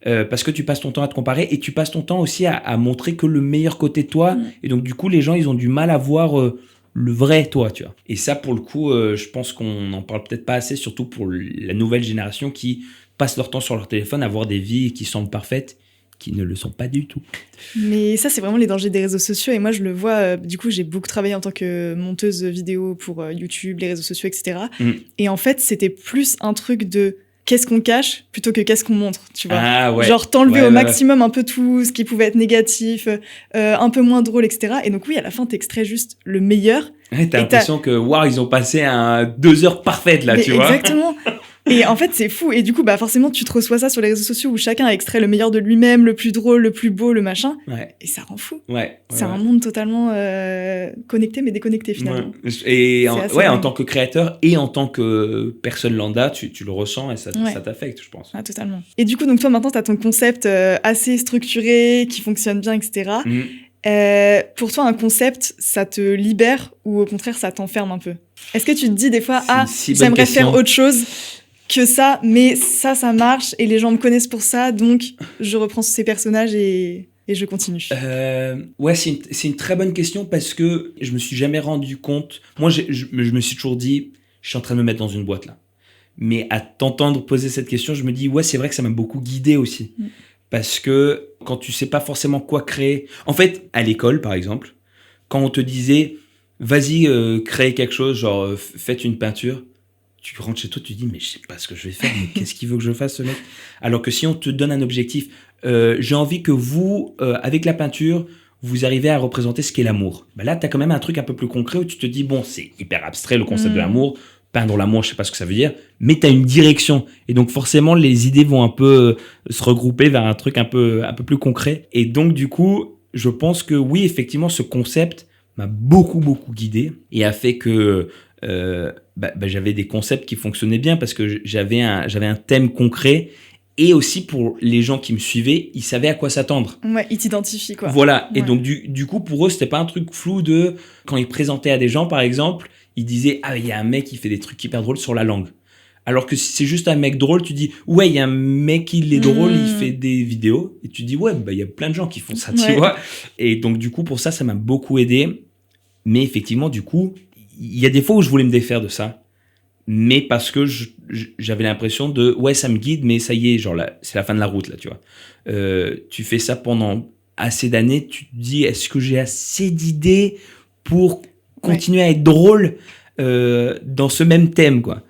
Parce que tu passes ton temps à te comparer et tu passes ton temps aussi à montrer que le meilleur côté de toi. Et donc, du coup, les gens, ils ont du mal à voir le vrai toi, tu vois. Et ça, pour le coup, je pense qu'on n'en parle peut-être pas assez, surtout pour la nouvelle génération qui passe leur temps sur leur téléphone à voir des vies qui semblent parfaites, qui ne le sont pas du tout. Mais ça, c'est vraiment les dangers des réseaux sociaux. Et moi, je le vois, du coup, j'ai beaucoup travaillé en tant que monteuse vidéo pour YouTube, les réseaux sociaux, etc. Et en fait, c'était plus un truc de qu'est-ce qu'on cache plutôt que qu'est-ce qu'on montre, tu vois. Ah, ouais. Genre t'enlever au maximum un peu tout ce qui pouvait être négatif, un peu moins drôle, etc. Et donc oui, à la fin, t'extrais juste le meilleur. Ouais, t'as l'impression que, waouh, ils ont passé 2 heures parfaites, là, tu vois. Exactement. Et en fait, c'est fou. Et du coup, bah, forcément, tu te reçois ça sur les réseaux sociaux où chacun a extrait le meilleur de lui-même, le plus drôle, le plus beau, le machin. Ouais. Et ça rend fou. Ouais. C'est un monde totalement connecté, mais déconnecté, finalement. Ouais. Et en tant que créateur et en tant que personne lambda, tu le ressens et ça t'affecte, je pense. Ah, totalement. Et du coup, donc toi, maintenant, t'as ton concept assez structuré, qui fonctionne bien, etc. Pour toi, un concept, ça te libère ou au contraire, ça t'enferme un peu? Est-ce que tu te dis des fois, j'aimerais faire autre chose que ça, mais ça marche et les gens me connaissent pour ça, donc je reprends ces personnages et je continue. Ouais, c'est une très bonne question parce que je me suis jamais rendu compte. Moi, je me suis toujours dit, je suis en train de me mettre dans une boîte là. Mais à t'entendre poser cette question, je me dis, ouais, c'est vrai que ça m'a beaucoup guidé aussi. Parce que quand tu sais pas forcément quoi créer... En fait, à l'école, par exemple, quand on te disait, vas-y, crée quelque chose, genre, faites une peinture, tu rentres chez toi, tu te dis, mais je sais pas ce que je vais faire, mais qu'est-ce qu'il veut que je fasse, ce mec? Alors que si on te donne un objectif, j'ai envie que vous, avec la peinture, vous arrivez à représenter ce qu'est l'amour. Ben là, tu as quand même un truc un peu plus concret où tu te dis, bon, c'est hyper abstrait le concept de l'amour, peindre l'amour, je sais pas ce que ça veut dire, mais tu as une direction. Et donc forcément, les idées vont un peu se regrouper vers un truc un peu plus concret. Et donc du coup, je pense que oui, effectivement, ce concept m'a beaucoup guidé et a fait que j'avais des concepts qui fonctionnaient bien parce que j'avais un thème concret. Et aussi pour les gens qui me suivaient, ils savaient à quoi s'attendre. Ouais, ils t'identifient, quoi. Voilà. Ouais. Et donc, du coup, pour eux, c'était pas un truc flou de... Quand ils présentaient à des gens, par exemple, ils disaient « Ah, il y a un mec qui fait des trucs hyper drôles sur la langue. » Alors que si c'est juste un mec drôle, tu dis « Ouais, il y a un mec, il est drôle, il fait des vidéos. » Et tu dis « Ouais, il y a plein de gens qui font ça, tu vois. » Et donc, du coup, pour ça m'a beaucoup aidé. Mais effectivement, du coup, il y a des fois où je voulais me défaire de ça. Mais parce que j'avais l'impression de ouais, ça me guide, mais ça y est, genre là, c'est la fin de la route là, tu vois. Tu fais ça pendant assez d'années, tu te dis est-ce que j'ai assez d'idées pour continuer à être drôle dans ce même thème, quoi.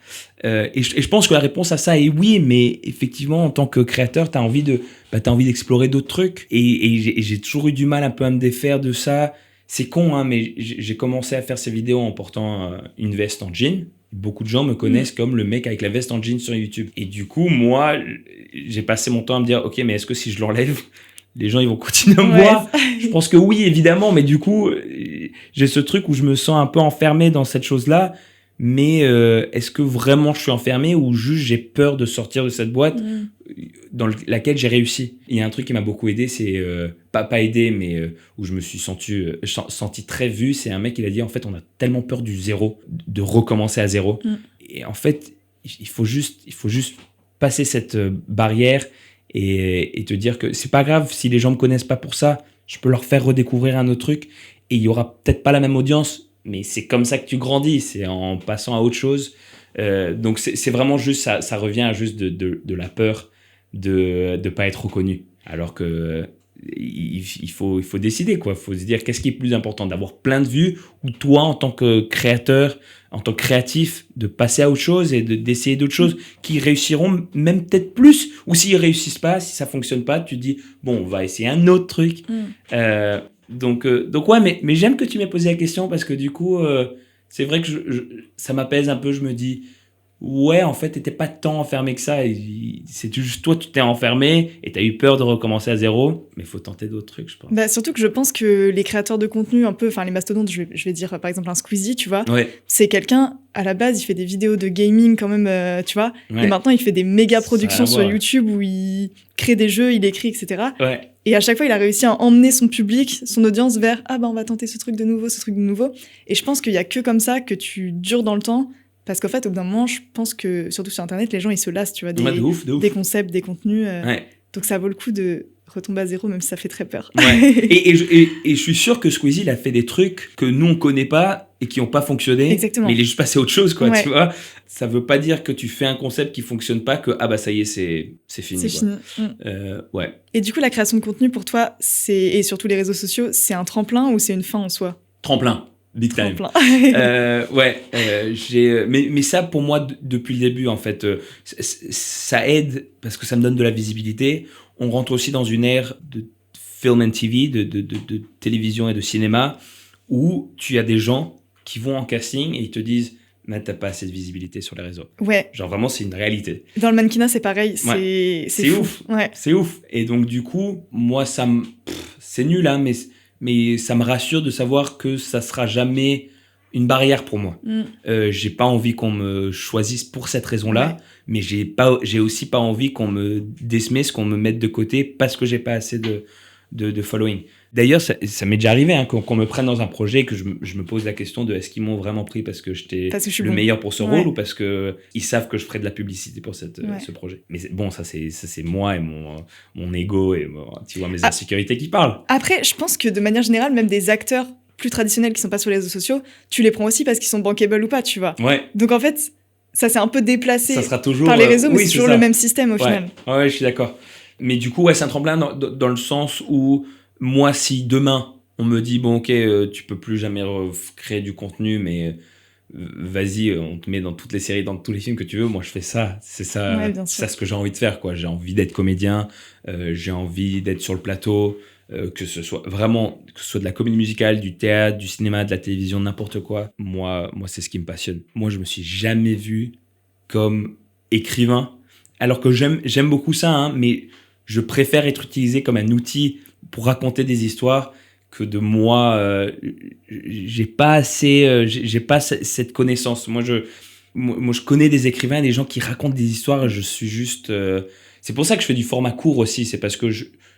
Et je pense que la réponse à ça est oui, mais effectivement en tant que créateur, t'as envie d'explorer d'autres trucs. Et j'ai toujours eu du mal un peu à me défaire de ça. C'est con, hein, mais j'ai commencé à faire ces vidéos en portant une veste en jean. Beaucoup de gens me connaissent comme le mec avec la veste en jean sur YouTube. Et du coup, moi, j'ai passé mon temps à me dire, ok, mais est-ce que si je l'enlève, les gens ils vont continuer à me voir? Je pense que oui, évidemment, mais du coup, j'ai ce truc où je me sens un peu enfermé dans cette chose-là. Mais est-ce que vraiment je suis enfermé ou juste j'ai peur de sortir de cette boîte dans laquelle j'ai réussi? Il y a un truc qui m'a beaucoup aidé, c'est pas aidé, mais où je me suis senti très vu. C'est un mec qui a dit en fait on a tellement peur du zéro, de recommencer à zéro. Et en fait il faut juste passer cette barrière et te dire que c'est pas grave si les gens me connaissent pas pour ça, je peux leur faire redécouvrir un autre truc et il y aura peut-être pas la même audience. Mais c'est comme ça que tu grandis, c'est en passant à autre chose. Donc c'est vraiment juste, ça revient à juste de la peur de pas être reconnu. Alors que il faut décider, quoi. Il faut se dire qu'est-ce qui est plus important, d'avoir plein de vues ou toi en tant que créateur, en tant que créatif, de passer à autre chose et d'essayer d'autres choses qui réussiront même peut-être plus. Ou s'ils réussissent pas, si ça fonctionne pas, tu te dis bon, on va essayer un autre truc. Donc ouais, mais j'aime que tu m'aies posé la question parce que du coup, c'est vrai que ça m'apaise un peu. Je me dis, ouais, en fait, t'étais pas tant enfermé que ça. C'est juste toi, tu t'es enfermé et t'as eu peur de recommencer à zéro. Mais il faut tenter d'autres trucs, je pense. Bah, surtout que je pense que les créateurs de contenu, un peu, enfin les mastodontes, je vais dire par exemple un Squeezie, tu vois. Ouais. C'est quelqu'un, à la base, il fait des vidéos de gaming quand même, tu vois. Ouais. Et maintenant, il fait des méga productions sur YouTube où il crée des jeux, il écrit, etc. Ouais. Et à chaque fois, il a réussi à emmener son public, son audience vers « Ah, on va tenter ce truc de nouveau, ce truc de nouveau ». Et je pense qu'il y a que comme ça que tu dures dans le temps. Parce qu'en fait, au bout d'un moment, je pense que, surtout sur Internet, les gens, ils se lassent, tu vois, de ouf. Des concepts, des contenus. Ouais. Donc ça vaut le coup de retomber à zéro, même si ça fait très peur. Ouais. et je suis sûr que Squeezie, il a fait des trucs que nous, on connaît pas et qui n'ont pas fonctionné. Exactement. Mais il est juste passé à autre chose, quoi, Ouais. tu vois. Ça veut pas dire que tu fais un concept qui fonctionne pas, que ça y est, c'est fini. C'est quoi. fini. Ouais. Et du coup, la création de contenu, pour toi, et surtout les réseaux sociaux, c'est un tremplin ou c'est une fin en soi ? Tremplin. Big time. Mais ça, pour moi, depuis le début, en fait, ça aide parce que ça me donne de la visibilité. On rentre aussi dans une ère de film and TV, de télévision et de cinéma, où tu as des gens qui vont en casting et ils te disent « Mais t'as pas assez de visibilité sur les réseaux. » Ouais. Genre vraiment, c'est une réalité. Dans le mannequinat, c'est pareil. Ouais. C'est fou. Ouf. Ouais. C'est ouf. Et donc, du coup, moi, c'est nul, hein, mais ça me rassure de savoir que ça sera jamais une barrière pour moi. J'ai pas envie qu'on me choisisse pour cette raison-là, mais j'ai aussi pas envie qu'on me dismiss, qu'on me mette de côté parce que j'ai pas assez de following. D'ailleurs, ça m'est déjà arrivé hein, qu'on me prenne dans un projet, que je me pose la question de est-ce qu'ils m'ont vraiment pris parce que j'étais le meilleur pour ce rôle ou parce qu'ils savent que je ferai de la publicité pour ce projet. Mais bon, ça c'est moi et mon ego et tu vois, mes insécurités qui parlent. Après, je pense que de manière générale, même des acteurs plus traditionnels qui sont pas sur les réseaux sociaux, tu les prends aussi parce qu'ils sont bankable ou pas, tu vois. Ouais. Donc en fait, ça s'est un peu déplacé ça sera toujours, par les réseaux, mais c'est toujours le même système au final. Ouais, je suis d'accord. Mais du coup, c'est un tremplin dans le sens où moi, si demain, on me dit, bon, ok, tu peux plus jamais créer du contenu, mais vas-y, on te met dans toutes les séries, dans tous les films que tu veux, moi, je fais ça. C'est ça, c'est ça ce que j'ai envie de faire, quoi. J'ai envie d'être comédien, j'ai envie d'être sur le plateau, que ce soit de la comédie musicale, du théâtre, du cinéma, de la télévision, n'importe quoi. Moi, c'est ce qui me passionne. Moi, je me suis jamais vu comme écrivain, alors que j'aime beaucoup ça, hein, mais je préfère être utilisé comme un outil pour raconter des histoires que de moi. J'ai pas cette connaissance. Moi, je connais des écrivains, des gens qui racontent des histoires. Je suis juste. C'est pour ça que je fais du format court aussi. C'est parce que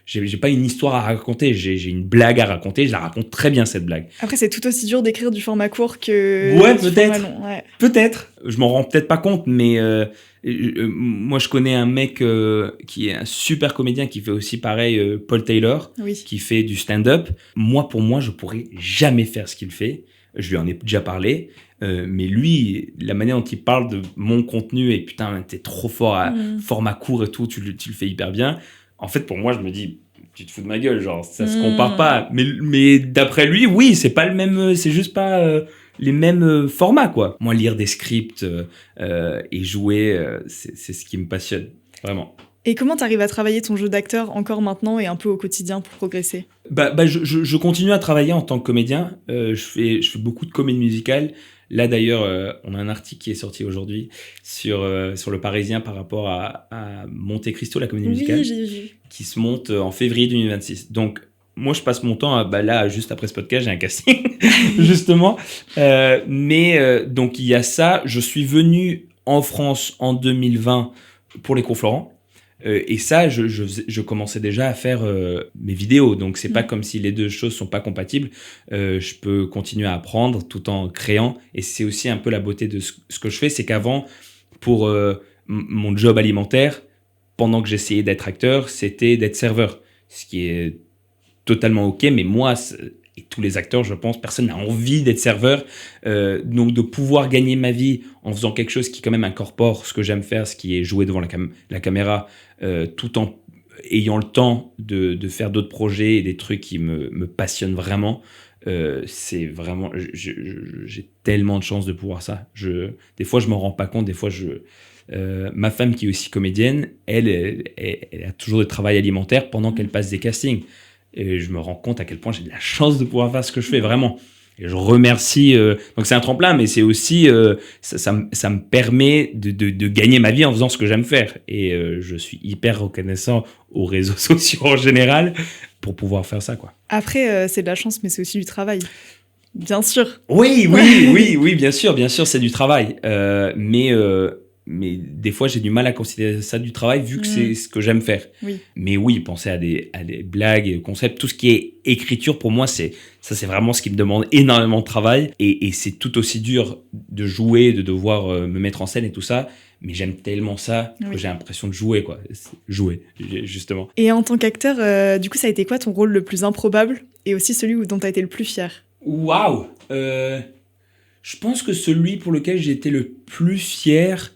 j'ai pas une histoire à raconter. J'ai une blague à raconter. Je la raconte très bien cette blague. Après, c'est tout aussi dur d'écrire du format court que. Ouais, du peut-être. Format long. Ouais. Peut-être. Je m'en rends peut-être pas compte, mais moi je connais un mec qui est un super comédien qui fait aussi pareil, Paul Taylor, qui fait du stand-up. Pour moi, je pourrais jamais faire ce qu'il fait. Je lui en ai déjà parlé, mais lui, la manière dont il parle de mon contenu et putain, t'es trop fort à format court et tout, tu le fais hyper bien. En fait, pour moi, je me dis, tu te fous de ma gueule, genre ça se compare pas. Mais d'après lui, oui, c'est pas le même, c'est juste pas les mêmes formats, quoi. Moi, lire des scripts et jouer, c'est ce qui me passionne, vraiment. Et comment t'arrives à travailler ton jeu d'acteur encore maintenant et un peu au quotidien pour progresser ? Je continue à travailler en tant que comédien. Je fais beaucoup de comédie musicale. Là, d'ailleurs, on a un article qui est sorti aujourd'hui sur Le Parisien par rapport à Monte Cristo, la comédie musicale, j'ai vu. Qui se monte en février 2026. Donc, moi, je passe mon temps là, juste après ce podcast, j'ai un casting, justement. Donc, il y a ça. Je suis venu en France en 2020 pour les cours Florent. Et ça, je commençais déjà à faire mes vidéos. Donc, c'est pas comme si les deux choses sont pas compatibles. Je peux continuer à apprendre tout en créant. Et c'est aussi un peu la beauté de ce que je fais. C'est qu'avant, pour mon job alimentaire, pendant que j'essayais d'être acteur, c'était d'être serveur. Ce qui est totalement OK. Mais moi, et tous les acteurs, je pense, personne n'a envie d'être serveur. Donc, de pouvoir gagner ma vie en faisant quelque chose qui quand même incorpore ce que j'aime faire, ce qui est jouer devant la caméra, tout en ayant le temps de faire d'autres projets et des trucs qui me passionnent vraiment. C'est vraiment... J'ai tellement de chance de pouvoir ça. Des fois, je m'en rends pas compte. Des fois, ma femme, qui est aussi comédienne, elle a toujours du travail alimentaire pendant qu'elle passe des castings. Et je me rends compte à quel point j'ai de la chance de pouvoir faire ce que je fais, vraiment. Et je remercie... donc, c'est un tremplin, mais c'est aussi... ça me permet de gagner ma vie en faisant ce que j'aime faire. Et je suis hyper reconnaissant aux réseaux sociaux en général pour pouvoir faire ça, quoi. Après, c'est de la chance, mais c'est aussi du travail. Bien sûr. Oui, bien sûr, c'est du travail. Mais mais des fois, j'ai du mal à considérer ça du travail vu que c'est ce que j'aime faire. Oui. Mais oui, penser à des blagues, concepts, tout ce qui est écriture, pour moi, c'est vraiment ce qui me demande énormément de travail. Et c'est tout aussi dur de jouer, de devoir me mettre en scène et tout ça. Mais j'aime tellement ça que j'ai l'impression de jouer, quoi. Jouer, justement. Et en tant qu'acteur, du coup, ça a été quoi ton rôle le plus improbable et aussi celui dont tu as été le plus fier? Waouh! Je pense que celui pour lequel j'ai été le plus fier,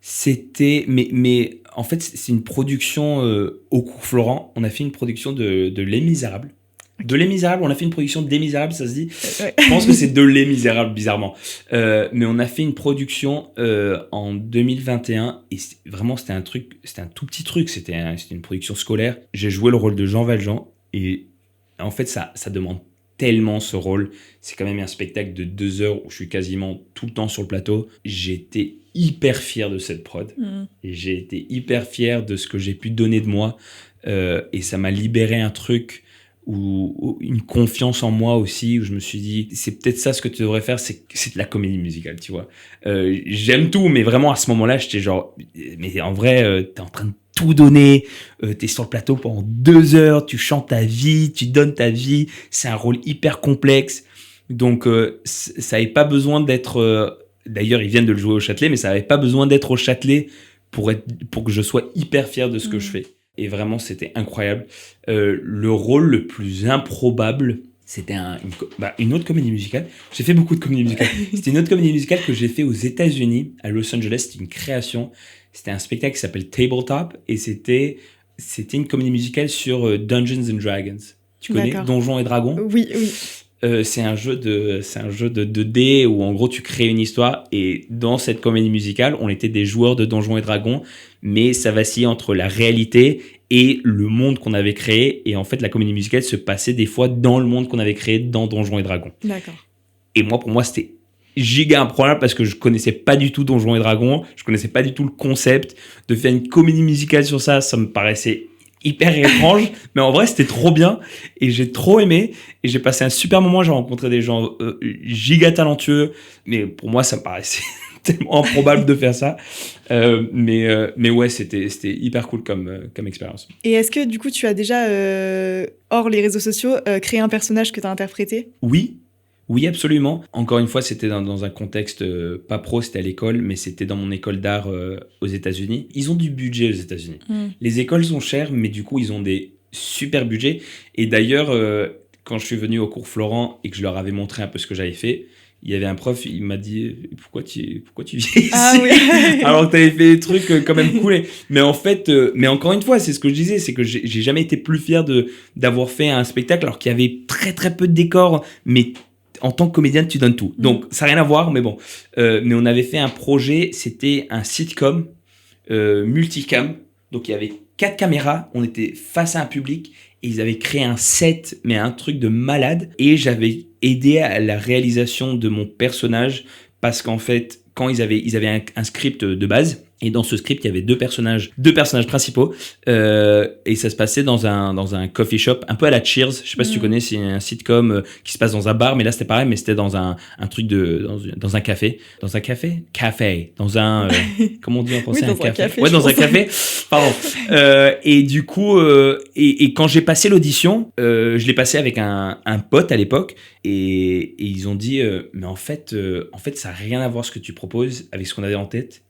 c'était... Mais en fait, c'est une production au Cours Florent. On a fait une production de Les Misérables. De Les Misérables, on a fait une production des Misérables, ça se dit. Je pense que c'est de Les Misérables, bizarrement. Mais on a fait une production en 2021 et vraiment, c'était un tout petit truc. C'était une production scolaire. J'ai joué le rôle de Jean Valjean et en fait, ça demande tellement ce rôle. C'est quand même un spectacle de 2 heures où je suis quasiment tout le temps sur le plateau. J'ai été hyper fier de cette prod. Et j'ai été hyper fier de ce que j'ai pu donner de moi. Et ça m'a libéré un truc ou une confiance en moi aussi, où je me suis dit, c'est peut-être ça ce que tu devrais faire, c'est de la comédie musicale, tu vois. J'aime tout, mais vraiment à ce moment-là, j'étais genre, mais en vrai, t'es en train de tout donner, t'es sur le plateau pendant 2 heures, tu chantes ta vie, tu donnes ta vie, c'est un rôle hyper complexe, donc ça n'avait pas besoin d'être, d'ailleurs ils viennent de le jouer au Châtelet, mais ça n'avait pas besoin d'être au Châtelet pour que je sois hyper fier de ce que je fais. Et vraiment, c'était incroyable. Le rôle le plus improbable, c'était une autre comédie musicale. J'ai fait beaucoup de comédies musicales. C'était une autre comédie musicale que j'ai fait aux États-Unis, à Los Angeles. C'était une création. C'était un spectacle qui s'appelle Tabletop. Et c'était une comédie musicale sur Dungeons and Dragons. Tu connais Donjons et Dragons? Oui. C'est un jeu de dés où en gros tu crées une histoire, et dans cette comédie musicale on était des joueurs de Donjons et Dragons, mais ça vacillait entre la réalité et le monde qu'on avait créé, et en fait la comédie musicale se passait des fois dans le monde qu'on avait créé dans Donjons et Dragons. D'accord. Et pour moi c'était giga improbable parce que je connaissais pas du tout Donjons et Dragons, je connaissais pas du tout le concept. De faire une comédie musicale sur ça me paraissait hyper étrange, mais en vrai c'était trop bien et j'ai trop aimé et j'ai passé un super moment. J'ai rencontré des gens giga talentueux, mais pour moi ça me paraissait tellement improbable de faire ça, mais ouais, c'était hyper cool comme expérience. Et est-ce que du coup tu as déjà hors les réseaux sociaux créé un personnage que tu as interprété? Oui, absolument. Encore une fois, c'était dans un contexte pas pro, c'était à l'école, mais c'était dans mon école d'art aux États-Unis. Ils ont du budget aux États-Unis. Les écoles sont chères, mais du coup, ils ont des super budgets. Et d'ailleurs, quand je suis venu au Cours Florent et que je leur avais montré un peu ce que j'avais fait, il y avait un prof, il m'a dit « Pourquoi tu viens ici alors que tu avais fait des trucs quand même cool ?» Mais en fait, mais encore une fois, c'est ce que je disais, c'est que j'ai jamais été plus fier d'avoir fait un spectacle alors qu'il y avait très très peu de décors, mais en tant que comédienne, tu donnes tout. Donc, ça n'a rien à voir, mais bon. Mais on avait fait un projet, c'était un sitcom multicam. Donc, il y avait 4 caméras, on était face à un public et ils avaient créé un set, mais un truc de malade. Et j'avais aidé à la réalisation de mon personnage parce qu'en fait, quand ils avaient un script de base, et dans ce script, il y avait deux personnages principaux, et ça se passait dans un coffee shop, un peu à la Cheers. Je sais pas si tu connais, c'est un sitcom qui se passe dans un bar, mais là c'était pareil, mais c'était dans un truc dans un café, dans un comment on dit en français, oui, un café. Ouais, dans un café. Pardon. Et du coup, et quand j'ai passé l'audition, je l'ai passé avec un pote à l'époque, et ils ont dit, mais en fait, ça a rien à voir ce que tu proposes avec ce qu'on avait en tête.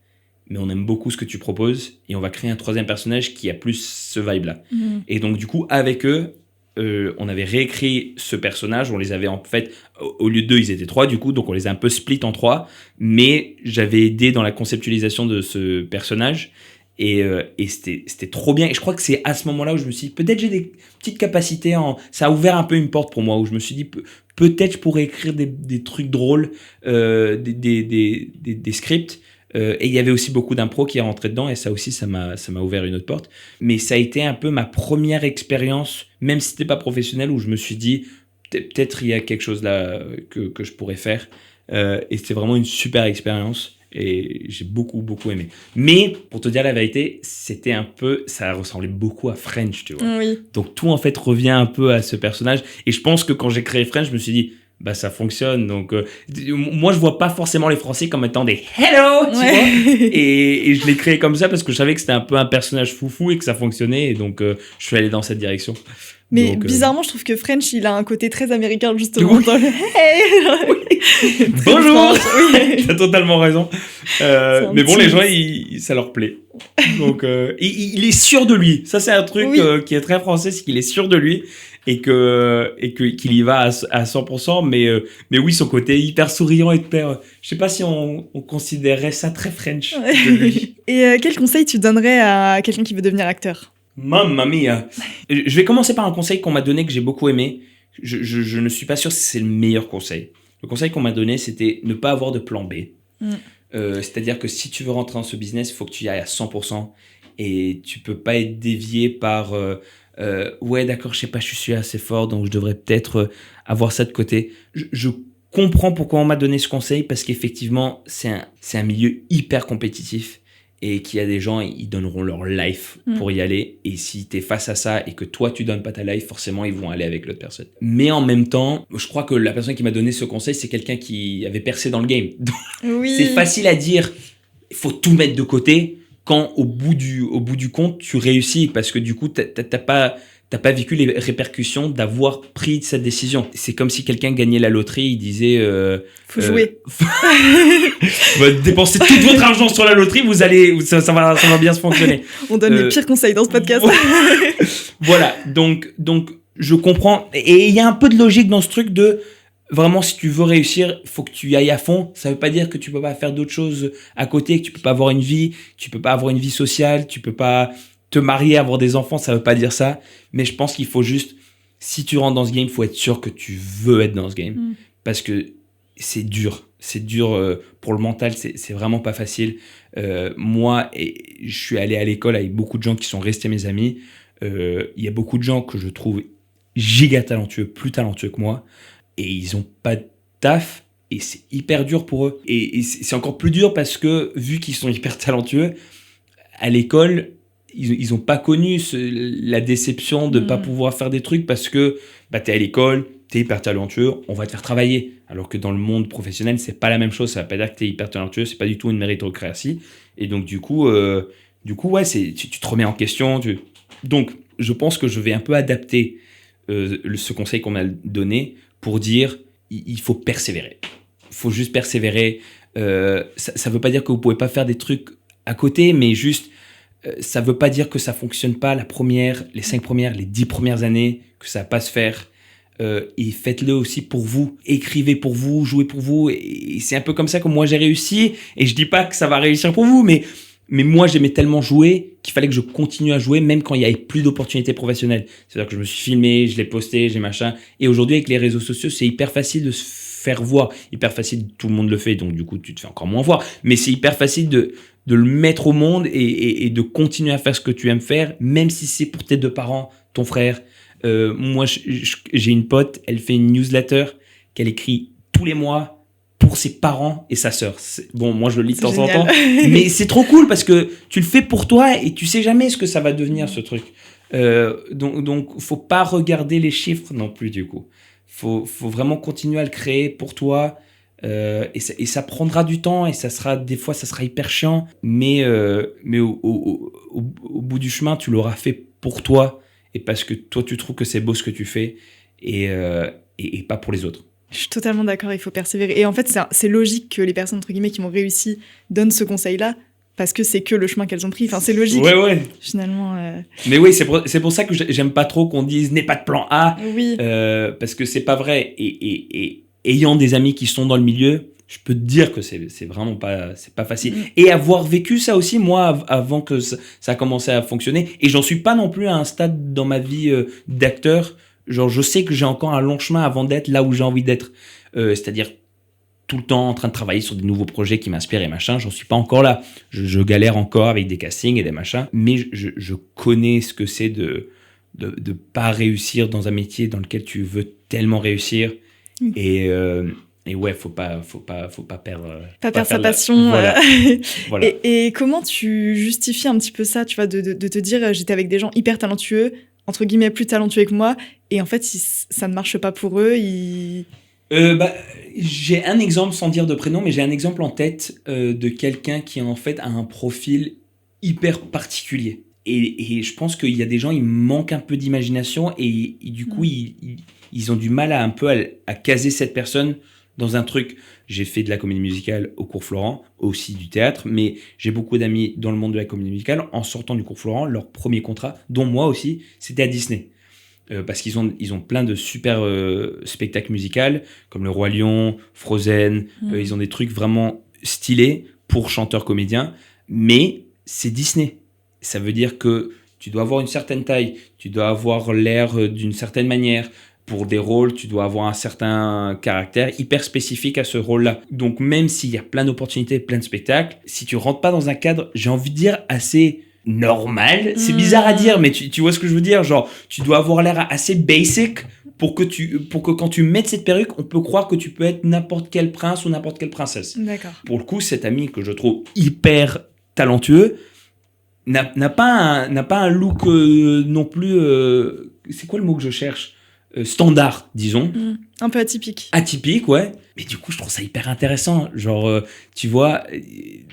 Mais on aime beaucoup ce que tu proposes et on va créer un 3e personnage qui a plus ce vibe-là. Et donc, du coup, avec eux, on avait réécrit ce personnage. On les avait en fait, au lieu de 2, ils étaient 3 du coup, donc on les a un peu split en 3. Mais j'avais aidé dans la conceptualisation de ce personnage et c'était trop bien. Et je crois que c'est à ce moment-là où je me suis dit, peut-être j'ai des petites capacités ça a ouvert un peu une porte pour moi où je me suis dit, peut-être je pourrais écrire des trucs drôles, des scripts. Et il y avait aussi beaucoup d'impro qui est rentré dedans, et ça aussi, ça m'a ouvert une autre porte. Mais ça a été un peu ma première expérience, même si c'était pas professionnel, où je me suis dit, peut-être il y a quelque chose là que je pourrais faire. Et c'était vraiment une super expérience, et j'ai beaucoup, beaucoup aimé. Mais, pour te dire la vérité, ça ressemblait beaucoup à French, tu vois. Oui. Donc tout, en fait, revient un peu à ce personnage. Et je pense que quand j'ai créé French, je me suis dit, bah ça fonctionne. Donc moi je vois pas forcément les Français comme étant des hello, tu vois, et je l'ai créé comme ça parce que je savais que c'était un peu un personnage foufou et que ça fonctionnait, et donc je suis allé dans cette direction. Mais donc, bizarrement, je trouve que French, il a un côté très américain, justement, dans le hey. Bonjour. T'as totalement raison. Mais bon, les gens, ça leur plaît. Donc, il est sûr de lui. Ça, c'est un truc qui est très français, c'est qu'il est sûr de lui et qu'il y va à 100%. Mais oui, son côté hyper souriant et hyper. Je sais pas si on considérerait ça très French. Et quel conseil tu donnerais à quelqu'un qui veut devenir acteur? Mamma mia. Je vais commencer par un conseil qu'on m'a donné que j'ai beaucoup aimé. Je ne suis pas sûr si c'est le meilleur conseil. Le conseil qu'on m'a donné, c'était ne pas avoir de plan B. C'est-à-dire que si tu veux rentrer dans ce business, il faut que tu y ailles à 100% et tu peux pas être dévié par ouais, d'accord, je sais pas, je suis assez fort, donc je devrais peut-être avoir ça de côté. Je comprends pourquoi on m'a donné ce conseil, parce qu'effectivement, c'est un milieu hyper compétitif. Et qu'il y a des gens, ils donneront leur life pour y aller. Et si tu es face à ça et que toi, tu donnes pas ta life, forcément, ils vont aller avec l'autre personne. Mais en même temps, je crois que la personne qui m'a donné ce conseil, c'est quelqu'un qui avait percé dans le game. Donc, c'est facile à dire, il faut tout mettre de côté quand au bout du compte, tu réussis. Parce que du coup, t'as pas vécu les répercussions d'avoir pris cette décision. C'est comme si quelqu'un gagnait la loterie, il disait... faut jouer. Dépensez tout votre argent sur la loterie, ça va bien se fonctionner. On donne les pires conseils dans ce podcast. Voilà, donc je comprends. Et il y a un peu de logique dans ce truc de... Vraiment, si tu veux réussir, il faut que tu y ailles à fond. Ça veut pas dire que tu peux pas faire d'autres choses à côté, que tu peux pas avoir une vie, tu peux pas avoir une vie sociale, tu peux pas... te marier, avoir des enfants, ça veut pas dire ça. Mais je pense qu'il faut juste, si tu rentres dans ce game, il faut être sûr que tu veux être dans ce game. Parce que c'est dur. C'est dur pour le mental, c'est vraiment pas facile. Moi, je suis allé à l'école avec beaucoup de gens qui sont restés mes amis. Il y a beaucoup de gens que je trouve giga talentueux, plus talentueux que moi. Et ils ont pas de taf. Et c'est hyper dur pour eux. Et c'est encore plus dur parce que, vu qu'ils sont hyper talentueux, à l'école... Ils ont pas connu la déception de pas pouvoir faire des trucs parce que t'es à l'école, t'es hyper talentueux, on va te faire travailler. Alors que dans le monde professionnel, c'est pas la même chose. Ça veut pas dire que t'es hyper talentueux, c'est pas du tout une méritocratie. Et donc du coup ouais, tu te remets en question. Donc je pense que je vais un peu adapter ce conseil qu'on m'a donné pour dire il faut persévérer. Il faut juste persévérer. Ça veut pas dire que vous pouvez pas faire des trucs à côté, mais juste ça veut pas dire que ça fonctionne pas les 5 premières, les 10 premières années, que ça va pas se faire. Et faites-le aussi pour vous. Écrivez pour vous, jouez pour vous. Et c'est un peu comme ça que moi j'ai réussi. Et je dis pas que ça va réussir pour vous, mais moi j'aimais tellement jouer qu'il fallait que je continue à jouer même quand il y avait plus d'opportunités professionnelles. C'est-à-dire que je me suis filmé, je l'ai posté, j'ai machin. Et aujourd'hui avec les réseaux sociaux, c'est hyper facile de se faire voir. Hyper facile, tout le monde le fait, donc du coup tu te fais encore moins voir. Mais c'est hyper facile de le mettre au monde et de continuer à faire ce que tu aimes faire, même si c'est pour tes 2 parents, ton frère. Moi, j'ai une pote, elle fait une newsletter qu'elle écrit tous les mois pour ses parents et sa sœur. Bon, moi, je le lis de temps en temps, mais c'est trop cool parce que tu le fais pour toi et tu sais jamais ce que ça va devenir, ce truc. Donc, faut pas regarder les chiffres non plus, du coup. Faut vraiment continuer à le créer pour toi. Et ça prendra du temps et des fois ça sera hyper chiant, mais au bout du chemin tu l'auras fait pour toi et parce que toi tu trouves que c'est beau ce que tu fais et pas pour les autres. Je suis totalement d'accord, il faut persévérer. Et en fait c'est logique que les personnes entre guillemets qui ont réussi donnent ce conseil là parce que c'est que le chemin qu'elles ont pris. Enfin c'est logique. Ouais. Finalement. Mais oui, c'est pour ça que j'aime pas trop qu'on dise n'aie pas de plan A. Oui. Parce que c'est pas vrai. Et ayant des amis qui sont dans le milieu, je peux te dire que c'est vraiment pas facile. Et avoir vécu ça aussi, moi, avant que ça a commencé à fonctionner, et j'en suis pas non plus à un stade dans ma vie d'acteur, genre je sais que j'ai encore un long chemin avant d'être là où j'ai envie d'être. C'est-à-dire tout le temps en train de travailler sur des nouveaux projets qui m'inspirent et machin, j'en suis pas encore là. Je galère encore avec des castings et des machins, mais je connais ce que c'est de pas réussir dans un métier dans lequel tu veux tellement réussir. Et ouais, faut pas perdre sa passion. Voilà. Et comment tu justifies un petit peu ça, tu vois, de te dire j'étais avec des gens hyper talentueux, entre guillemets plus talentueux que moi, et en fait ça ne marche pas pour eux, J'ai un exemple, sans dire de prénom, mais j'ai un exemple en tête de quelqu'un qui en fait a un profil hyper particulier. Et je pense qu'il y a des gens, ils manquent un peu d'imagination et du coup, ils ont du mal à caser cette personne dans un truc. J'ai fait de la comédie musicale au cours Florent, aussi du théâtre, mais j'ai beaucoup d'amis dans le monde de la comédie musicale. En sortant du cours Florent, leur premier contrat, dont moi aussi, c'était à Disney. Parce qu'ils ont plein de super spectacles musicaux, comme Le Roi Lion, Frozen. Ils ont des trucs vraiment stylés pour chanteurs-comédiens, mais c'est Disney. Ça veut dire que tu dois avoir une certaine taille, tu dois avoir l'air d'une certaine manière. Pour des rôles, tu dois avoir un certain caractère hyper spécifique à ce rôle-là. Donc même s'il y a plein d'opportunités, plein de spectacles, si tu rentres pas dans un cadre, j'ai envie de dire, assez normal, c'est bizarre à dire, mais tu vois ce que je veux dire, genre, tu dois avoir l'air assez basic pour que quand tu mettes cette perruque, on peut croire que tu peux être n'importe quel prince ou n'importe quelle princesse. D'accord. Pour le coup, cet ami que je trouve hyper talentueux n'a pas un look non plus... c'est quoi le mot que je cherche ? Standard, disons. Un peu atypique. Atypique, ouais. Mais du coup, je trouve ça hyper intéressant. Genre, tu vois,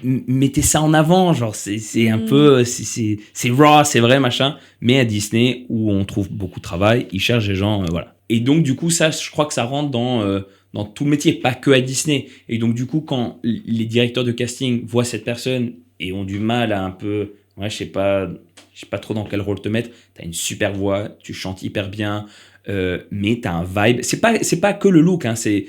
mettez ça en avant. Genre, c'est un peu... C'est raw, c'est vrai, machin. Mais à Disney, où on trouve beaucoup de travail, ils cherchent des gens, voilà. Et donc, du coup, ça, je crois que ça rentre dans tout le métier, pas que à Disney. Et donc, du coup, quand les directeurs de casting voient cette personne et ont du mal à un peu... Ouais, je sais pas trop dans quel rôle te mettre. T'as une super voix, tu chantes hyper bien... mais t'as un vibe, c'est pas que le look, hein, c'est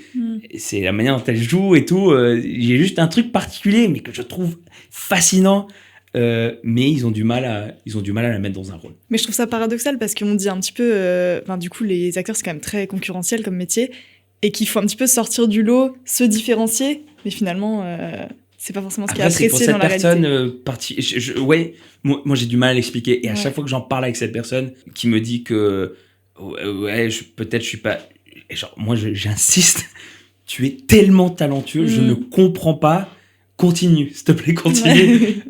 la manière dont elle joue et tout. J'ai juste un truc particulier, mais que je trouve fascinant. Mais ils ont du mal à la mettre dans un rôle. Mais je trouve ça paradoxal parce qu'on dit un petit peu, du coup, les acteurs c'est quand même très concurrentiel comme métier et qu'il faut un petit peu sortir du lot, se différencier, mais finalement. C'est pas forcément ce qui est apprécié dans la réalité. Ouais, moi j'ai du mal à l'expliquer. Et à chaque fois que j'en parle avec cette personne qui me dit que ouais, peut-être je suis pas... Genre, moi j'insiste, tu es tellement talentueux, je ne comprends pas. Continue, s'il te plaît, continue.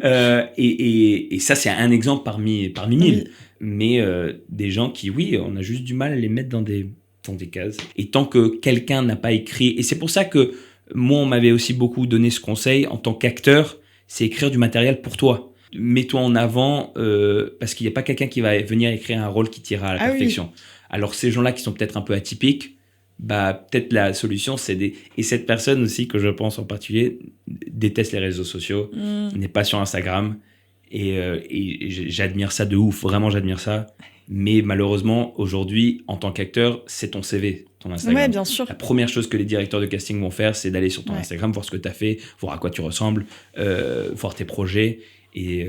Et ça, c'est un exemple parmi mille. Mais des gens qui, oui, on a juste du mal à les mettre dans des cases. Et tant que quelqu'un n'a pas écrit... Et c'est pour ça que moi, on m'avait aussi beaucoup donné ce conseil en tant qu'acteur, c'est écrire du matériel pour toi. Mets-toi en avant parce qu'il n'y a pas quelqu'un qui va venir écrire un rôle qui t'ira à la perfection. Oui. Alors, ces gens-là qui sont peut-être un peu atypiques, bah, peut-être la solution, c'est Et cette personne aussi, que je pense en particulier, déteste les réseaux sociaux, n'est pas sur Instagram. Et j'admire ça de ouf. Vraiment, j'admire ça. Mais malheureusement, aujourd'hui, en tant qu'acteur, c'est ton CV, ton Instagram. Ouais, bien sûr. La première chose que les directeurs de casting vont faire, c'est d'aller sur ton Instagram, voir ce que tu as fait, voir à quoi tu ressembles, voir tes projets. Et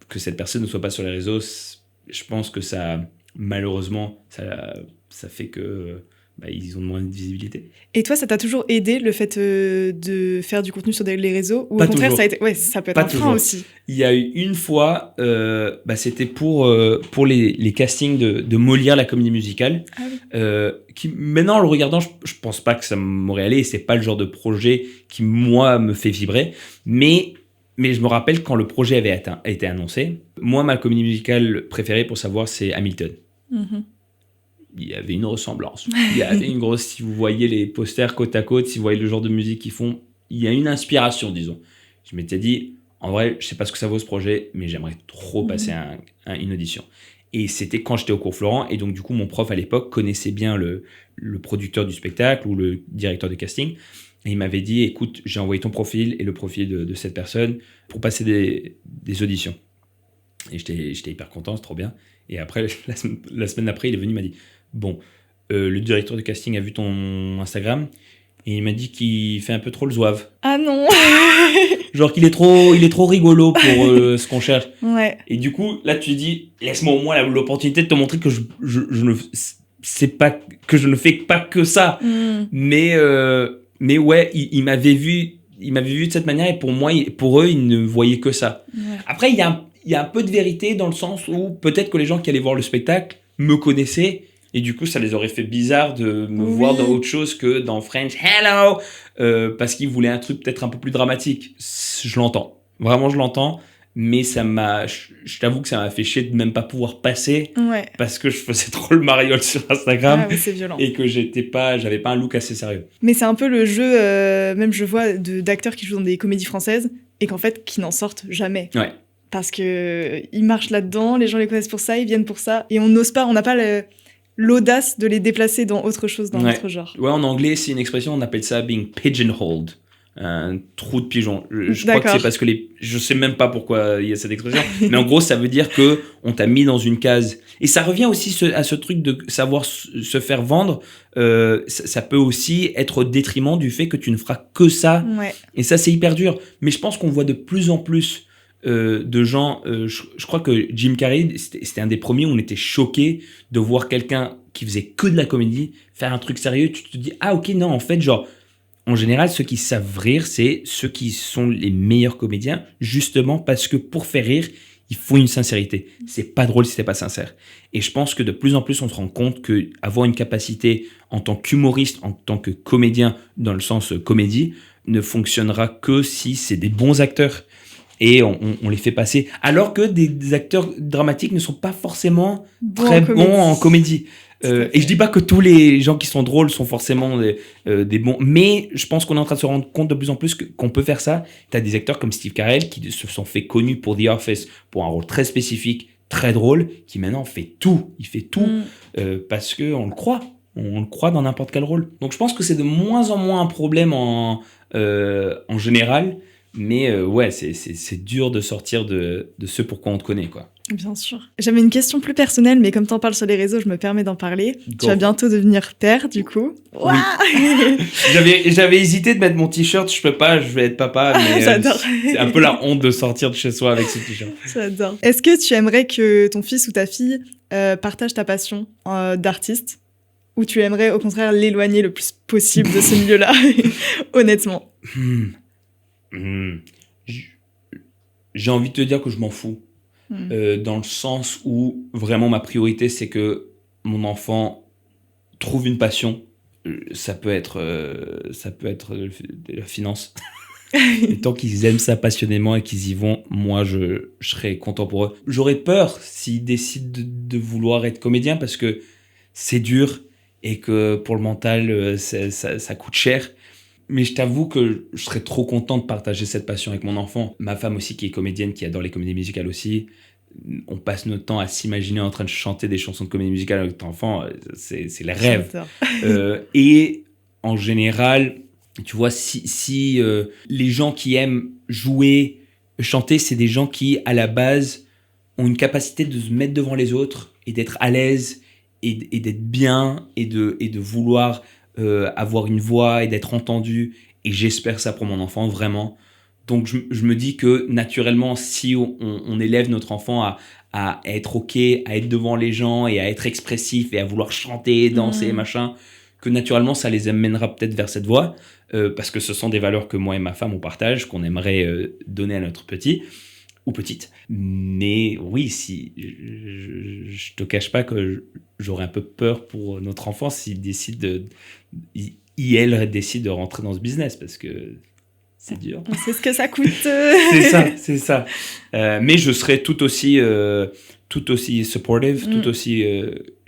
que cette personne ne soit pas sur les réseaux, je pense que ça, malheureusement, ça fait que ils ont moins de visibilité. Et toi, ça t'a toujours aidé, le fait de faire du contenu sur les réseaux, ou pas au contraire, toujours. Ça peut être pas un frein toujours. aussi. Il y a eu une fois, c'était pour les castings de Molière, la comédie musicale. Ah oui. Qui, maintenant, en le regardant, je pense pas que ça m'aurait allé. C'est pas le genre de projet qui, moi, me fait vibrer. Mais je me rappelle quand le projet avait été annoncé. Moi, ma comédie musicale préférée, pour savoir, c'est Hamilton. Il y avait une ressemblance. Il y avait une grosse... Si vous voyez les posters côte à côte, si vous voyez le genre de musique qu'ils font, il y a une inspiration, disons. Je m'étais dit, en vrai, je sais pas ce que ça vaut ce projet, mais j'aimerais trop passer une audition. Et c'était quand j'étais au cours Florent, et donc du coup, mon prof à l'époque connaissait bien le producteur du spectacle ou le directeur de casting. Et il m'avait dit, écoute, j'ai envoyé ton profil et le profil de cette personne pour passer des auditions. Et j'étais hyper content, c'est trop bien. Et après, la semaine d'après, il est venu, il m'a dit, bon, le directeur de casting a vu ton Instagram et il m'a dit qu'il fait un peu trop le zouave. Ah non. Genre qu'il est trop rigolo pour ce qu'on cherche. Ouais. Et du coup, là, tu te dis, laisse-moi au moins l'opportunité de te montrer que je ne fais pas que ça. Mais ouais, il m'avait vu de cette manière et pour eux, ils ne voyaient que ça. Ouais. Après, il y a un peu de vérité dans le sens où peut-être que les gens qui allaient voir le spectacle me connaissaient. Et du coup, ça les aurait fait bizarre de me voir dans autre chose que dans French Hello, parce qu'ils voulaient un truc peut-être un peu plus dramatique. Je l'entends. Vraiment, je l'entends. mais je t'avoue que ça m'a fait chier de même pas pouvoir passer Ouais. parce que je faisais trop le mariole sur Instagram. Ah ouais, c'est violent. Et que j'avais pas un look assez sérieux. Mais c'est un peu le jeu, même je vois, d'acteurs qui jouent dans des comédies françaises et qu'en fait, qui n'en sortent jamais. Ouais. Parce que ils marchent là-dedans, les gens les connaissent pour ça, ils viennent pour ça, et on n'ose pas, on n'a pas l'audace de les déplacer dans autre chose, dans autre genre. Ouais, en anglais, c'est une expression, on appelle ça being pigeonholed. Un trou de pigeon. Je crois que c'est parce que je sais même pas pourquoi il y a cette expression, mais en gros, ça veut dire que on t'a mis dans une case. Et ça revient aussi à ce truc de savoir se faire vendre. Ça peut aussi être au détriment du fait que tu ne feras que ça. Ouais. Et ça, c'est hyper dur. Mais je pense qu'on voit de plus en plus de gens. Je crois que Jim Carrey, c'était un des premiers où on était choqués de voir quelqu'un qui faisait que de la comédie faire un truc sérieux. Tu te dis, ah ok, non, en fait, genre, en général, ceux qui savent rire, c'est ceux qui sont les meilleurs comédiens, justement parce que pour faire rire, il faut une sincérité. C'est pas drôle si t'es pas sincère. Et je pense que de plus en plus, on se rend compte que avoir une capacité en tant qu'humoriste, en tant que comédien, dans le sens comédie, ne fonctionnera que si c'est des bons acteurs. Et on les fait passer. Alors que des acteurs dramatiques ne sont pas forcément très bons en comédie. Et je dis pas que tous les gens qui sont drôles sont forcément des bons, mais je pense qu'on est en train de se rendre compte de plus en plus qu'on peut faire ça. T'as des acteurs comme Steve Carell qui se sont fait connus pour The Office, pour un rôle très spécifique, très drôle, qui maintenant fait tout. Il fait tout parce qu'on le croit. On le croit dans n'importe quel rôle. Donc je pense que c'est de moins en moins un problème en général. Mais ouais, c'est dur de sortir de ce pourquoi on te connaît, quoi. Bien sûr. J'avais une question plus personnelle, mais comme t'en parles sur les réseaux, je me permets d'en parler. Tu vas bientôt devenir père, du coup. Oui. J'avais hésité de mettre mon t-shirt, je peux pas, je vais être papa, mais J'adore. C'est un peu la honte de sortir de chez soi avec ce t-shirt. J'adore. Est-ce que tu aimerais que ton fils ou ta fille partage ta passion d'artiste, ou tu aimerais au contraire l'éloigner le plus possible de ce milieu-là, honnêtement? J'ai envie de te dire que je m'en fous. Dans le sens où vraiment ma priorité c'est que mon enfant trouve une passion. Ça peut être la finance. Et tant qu'ils aiment ça passionnément et qu'ils y vont, moi je serai content pour eux. J'aurais peur s'ils décident de vouloir être comédien parce que c'est dur et que pour le mental ça coûte cher. Mais je t'avoue que je serais trop content de partager cette passion avec mon enfant. Ma femme aussi, qui est comédienne, qui adore les comédies musicales aussi. On passe notre temps à s'imaginer en train de chanter des chansons de comédie musicale avec ton enfant. C'est les rêves. Et en général, tu vois, si les gens qui aiment jouer, chanter, c'est des gens qui, à la base, ont une capacité de se mettre devant les autres et d'être à l'aise et d'être bien et de vouloir... avoir une voix et d'être entendu, et j'espère ça pour mon enfant vraiment. Donc je me dis que naturellement, si on élève notre enfant à être ok, à être devant les gens et à être expressif et à vouloir chanter, danser, machin, que naturellement ça les amènera peut-être vers cette voie, parce que ce sont des valeurs que moi et ma femme on partage, qu'on aimerait donner à notre petit ou petite. Mais oui, si je te cache pas que j'aurais un peu peur pour notre enfant s'il décide elle décide de rentrer dans ce business, parce que c'est dur. On sait ce que ça coûte. c'est ça. Mais je serai tout aussi supportive, tout aussi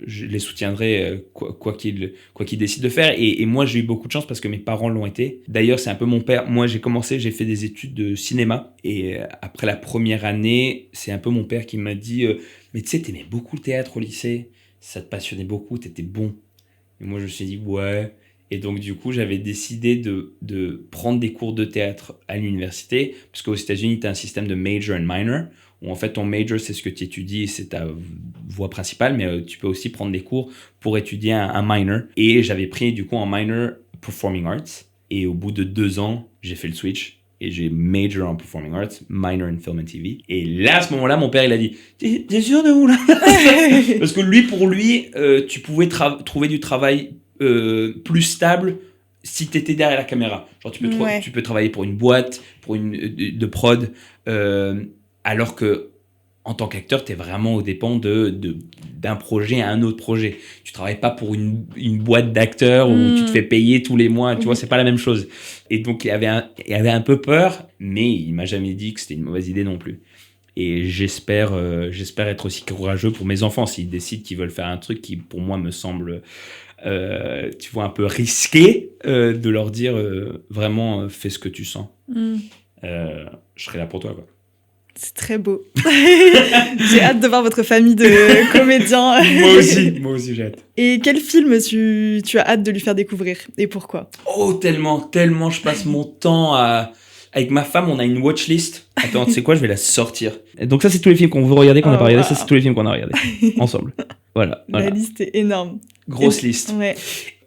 je les soutiendrai quoi qu'ils décident de faire. Et moi, j'ai eu beaucoup de chance parce que mes parents l'ont été. D'ailleurs, c'est un peu mon père. Moi, j'ai fait des études de cinéma. Et après la première année, c'est un peu mon père qui m'a dit mais tu sais, t'aimais beaucoup le théâtre au lycée. Ça te passionnait beaucoup, t'étais bon. Et moi, je me suis dit ouais. Et donc, du coup, j'avais décidé de prendre des cours de théâtre à l'université. Parce qu'aux États-Unis, tu as un système de major and minor, où en fait, ton major, c'est ce que tu étudies, c'est ta voie principale, mais tu peux aussi prendre des cours pour étudier un minor. Et j'avais pris, du coup, un minor Performing Arts. Et au bout de 2 ans, j'ai fait le switch. Et j'ai major en Performing Arts, minor in Film and TV. Et là, à ce moment-là, mon père, il a dit « T'es sûr de où, là ?» Parce que pour lui, tu pouvais trouver du travail plus stable si tu étais derrière la caméra. Genre, tu peux travailler pour une boîte, de prod, alors que en tant qu'acteur, tu es vraiment au dépend d'un projet à un autre projet. Tu travailles pas pour une boîte d'acteurs où tu te fais payer tous les mois. Tu vois, c'est pas la même chose. Et donc, il avait un peu peur, mais il m'a jamais dit que c'était une mauvaise idée non plus. Et j'espère être aussi courageux pour mes enfants s'ils décident qu'ils veulent faire un truc qui, pour moi, me semble, tu vois, un peu risqué, de leur dire vraiment, fais ce que tu sens. Je serai là pour toi, quoi. C'est très beau. J'ai hâte de voir votre famille de comédiens. Moi aussi, j'ai hâte. Et quel film tu as hâte de lui faire découvrir et pourquoi? Oh, tellement, je passe mon temps à... Avec ma femme, on a une watchlist. Attends, tu sais quoi, je vais la sortir. Donc ça, c'est tous les films qu'on veut regarder, qu'on n'a pas regardé. Ça, c'est tous les films qu'on a regardés ensemble. Voilà. La liste est énorme. Grosse liste. Ouais.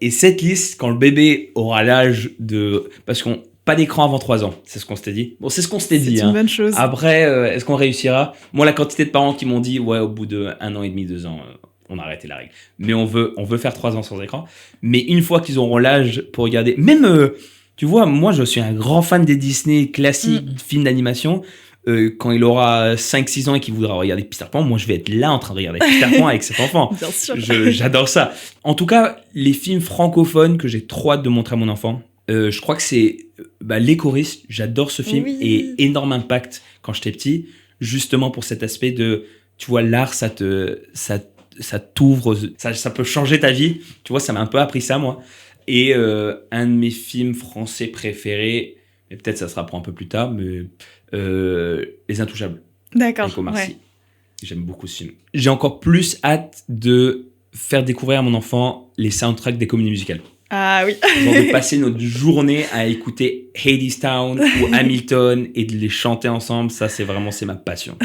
Et cette liste, quand le bébé aura l'âge de... Parce qu'on... Pas d'écran avant 3 ans, c'est ce qu'on s'était dit. Bon, c'est ce qu'on s'était dit. C'est une bonne chose. Après, est-ce qu'on réussira? Moi, la quantité de parents qui m'ont dit, ouais, au bout de 1 an et demi, 2 ans, on a arrêté la règle. Mais on veut faire 3 ans sans écran. Mais une fois qu'ils auront l'âge pour regarder... Même, tu vois, moi, je suis un grand fan des Disney classiques, films d'animation. Quand il aura 5-6 ans et qu'il voudra regarder Peter Pan, moi, je vais être là en train de regarder Peter Pan avec cet enfant. Bien sûr. J'adore ça. En tout cas, les films francophones que j'ai trop hâte de montrer à mon enfant... je crois que c'est Les Choristes. J'adore ce film et énorme impact quand j'étais petit, justement pour cet aspect de, tu vois, l'art, ça t'ouvre, ça peut changer ta vie. Tu vois, ça m'a un peu appris ça, moi. Et un de mes films français préférés, et peut-être ça se rapprend un peu plus tard, mais Les Intouchables. D'accord. Avec Omar Sy. J'aime beaucoup ce film. J'ai encore plus hâte de faire découvrir à mon enfant les soundtracks des comédies musicales. Ah oui. Genre de passer notre journée à écouter Hadestown ou Hamilton et de les chanter ensemble, ça c'est ma passion.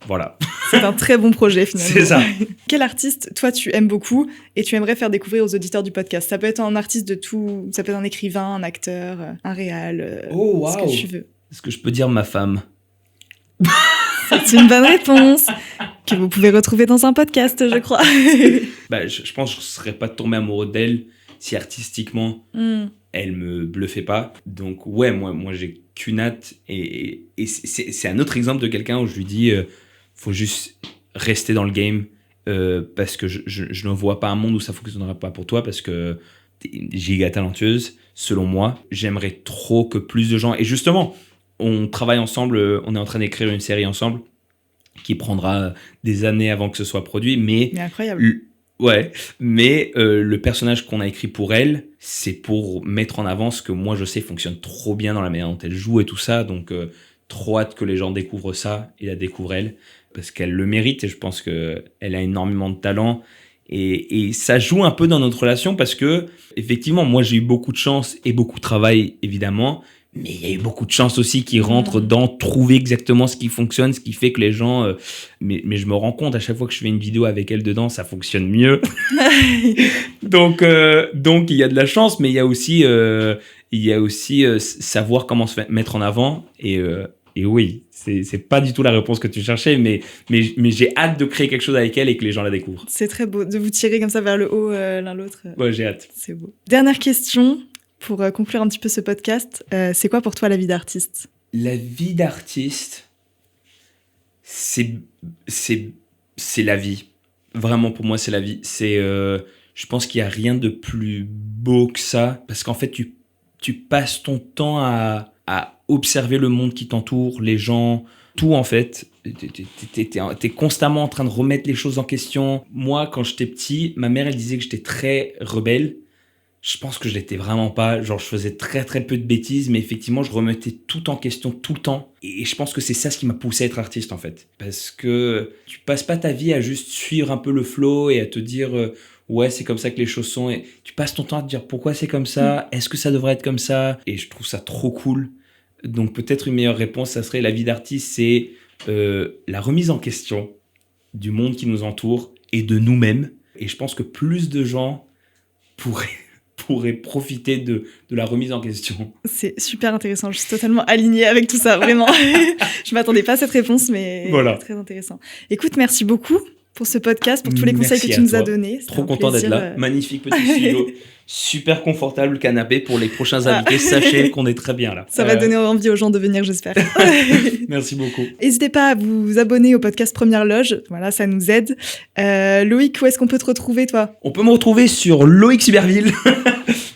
Voilà. C'est un très bon projet finalement. C'est ça. Quel artiste, toi, tu aimes beaucoup et tu aimerais faire découvrir aux auditeurs du podcast? Ça peut être un artiste de tout, ça peut être un écrivain, un acteur, un réal, ce que tu veux. Est-ce que je peux dire ma femme? C'est une bonne réponse que vous pouvez retrouver dans un podcast, je crois. Je pense que je ne serais pas tombé amoureux d'elle si artistiquement elle me bluffait pas. Donc ouais, moi j'ai qu'une hâte et c'est un autre exemple de quelqu'un où je lui dis faut juste rester dans le game parce que je ne vois pas un monde où ça fonctionnera pas pour toi parce que t'es giga talentueuse selon moi. J'aimerais trop que plus de gens, et justement on travaille ensemble, on est en train d'écrire une série ensemble qui prendra des années avant que ce soit produit, mais incroyable. Ouais, mais le personnage qu'on a écrit pour elle, c'est pour mettre en avant ce que moi je sais fonctionne trop bien dans la manière dont elle joue et tout ça, donc trop hâte que les gens découvrent ça et la découvrent elle, parce qu'elle le mérite et je pense qu'elle a énormément de talent et ça joue un peu dans notre relation parce que effectivement moi j'ai eu beaucoup de chance et beaucoup de travail évidemment, mais il y a eu beaucoup de chance aussi qui rentrent dans trouver exactement ce qui fonctionne, ce qui fait que les gens... mais je me rends compte, à chaque fois que je fais une vidéo avec elle dedans, ça fonctionne mieux. donc, il y a de la chance, mais il y a aussi savoir comment se mettre en avant. Et oui, c'est pas du tout la réponse que tu cherchais, mais j'ai hâte de créer quelque chose avec elle et que les gens la découvrent. C'est très beau de vous tirer comme ça vers le haut l'un l'autre. Ouais, j'ai hâte. C'est beau. Dernière question. Pour conclure un petit peu ce podcast, c'est quoi pour toi la vie d'artiste? La vie d'artiste, c'est la vie. Vraiment, pour moi, c'est la vie. Je pense qu'il n'y a rien de plus beau que ça. Parce qu'en fait, tu passes ton temps à observer le monde qui t'entoure, les gens, tout en fait. T'es constamment en train de remettre les choses en question. Moi, quand j'étais petit, ma mère, elle disait que j'étais très rebelle. Je pense que je l'étais vraiment pas. Genre, je faisais très très peu de bêtises, mais effectivement, je remettais tout en question tout le temps. Et je pense que c'est ça ce qui m'a poussé à être artiste, en fait. Parce que tu passes pas ta vie à juste suivre un peu le flow et à te dire ouais, c'est comme ça que les choses sont. Et tu passes ton temps à te dire pourquoi c'est comme ça, est-ce que ça devrait être comme ça? Et je trouve ça trop cool. Donc peut-être une meilleure réponse, ça serait la vie d'artiste, c'est la remise en question du monde qui nous entoure et de nous-mêmes. Et je pense que plus de gens pourraient profiter de la remise en question. C'est super intéressant, je suis totalement alignée avec tout ça, vraiment. Je m'attendais pas à cette réponse, mais voilà. Très intéressant. Écoute, merci beaucoup pour ce podcast, pour tous les conseils que tu nous as donnés. Trop content d'être là. Magnifique petit studio. Super confortable canapé pour les prochains invités. Sachez qu'on est très bien là. Ça va donner envie aux gens de venir, j'espère. Merci beaucoup. N'hésitez pas à vous abonner au podcast Première Loge. Voilà, ça nous aide. Loïc, où est-ce qu'on peut te retrouver, toi? On peut me retrouver sur Loïc Cyberville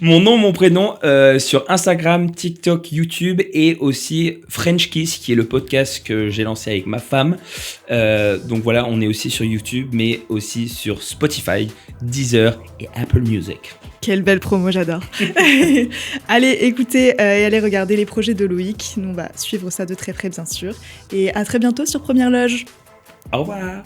Mon nom, mon prénom sur Instagram, TikTok, YouTube et aussi French Kiss qui est le podcast que j'ai lancé avec ma femme. Donc voilà, on est aussi sur YouTube mais aussi sur Spotify, Deezer et Apple Music. Quelle belle promo, j'adore. Allez écoutez et allez regarder les projets de Loïc. Nous, on va suivre ça de très près, bien sûr. Et à très bientôt sur Première Loge. Au revoir.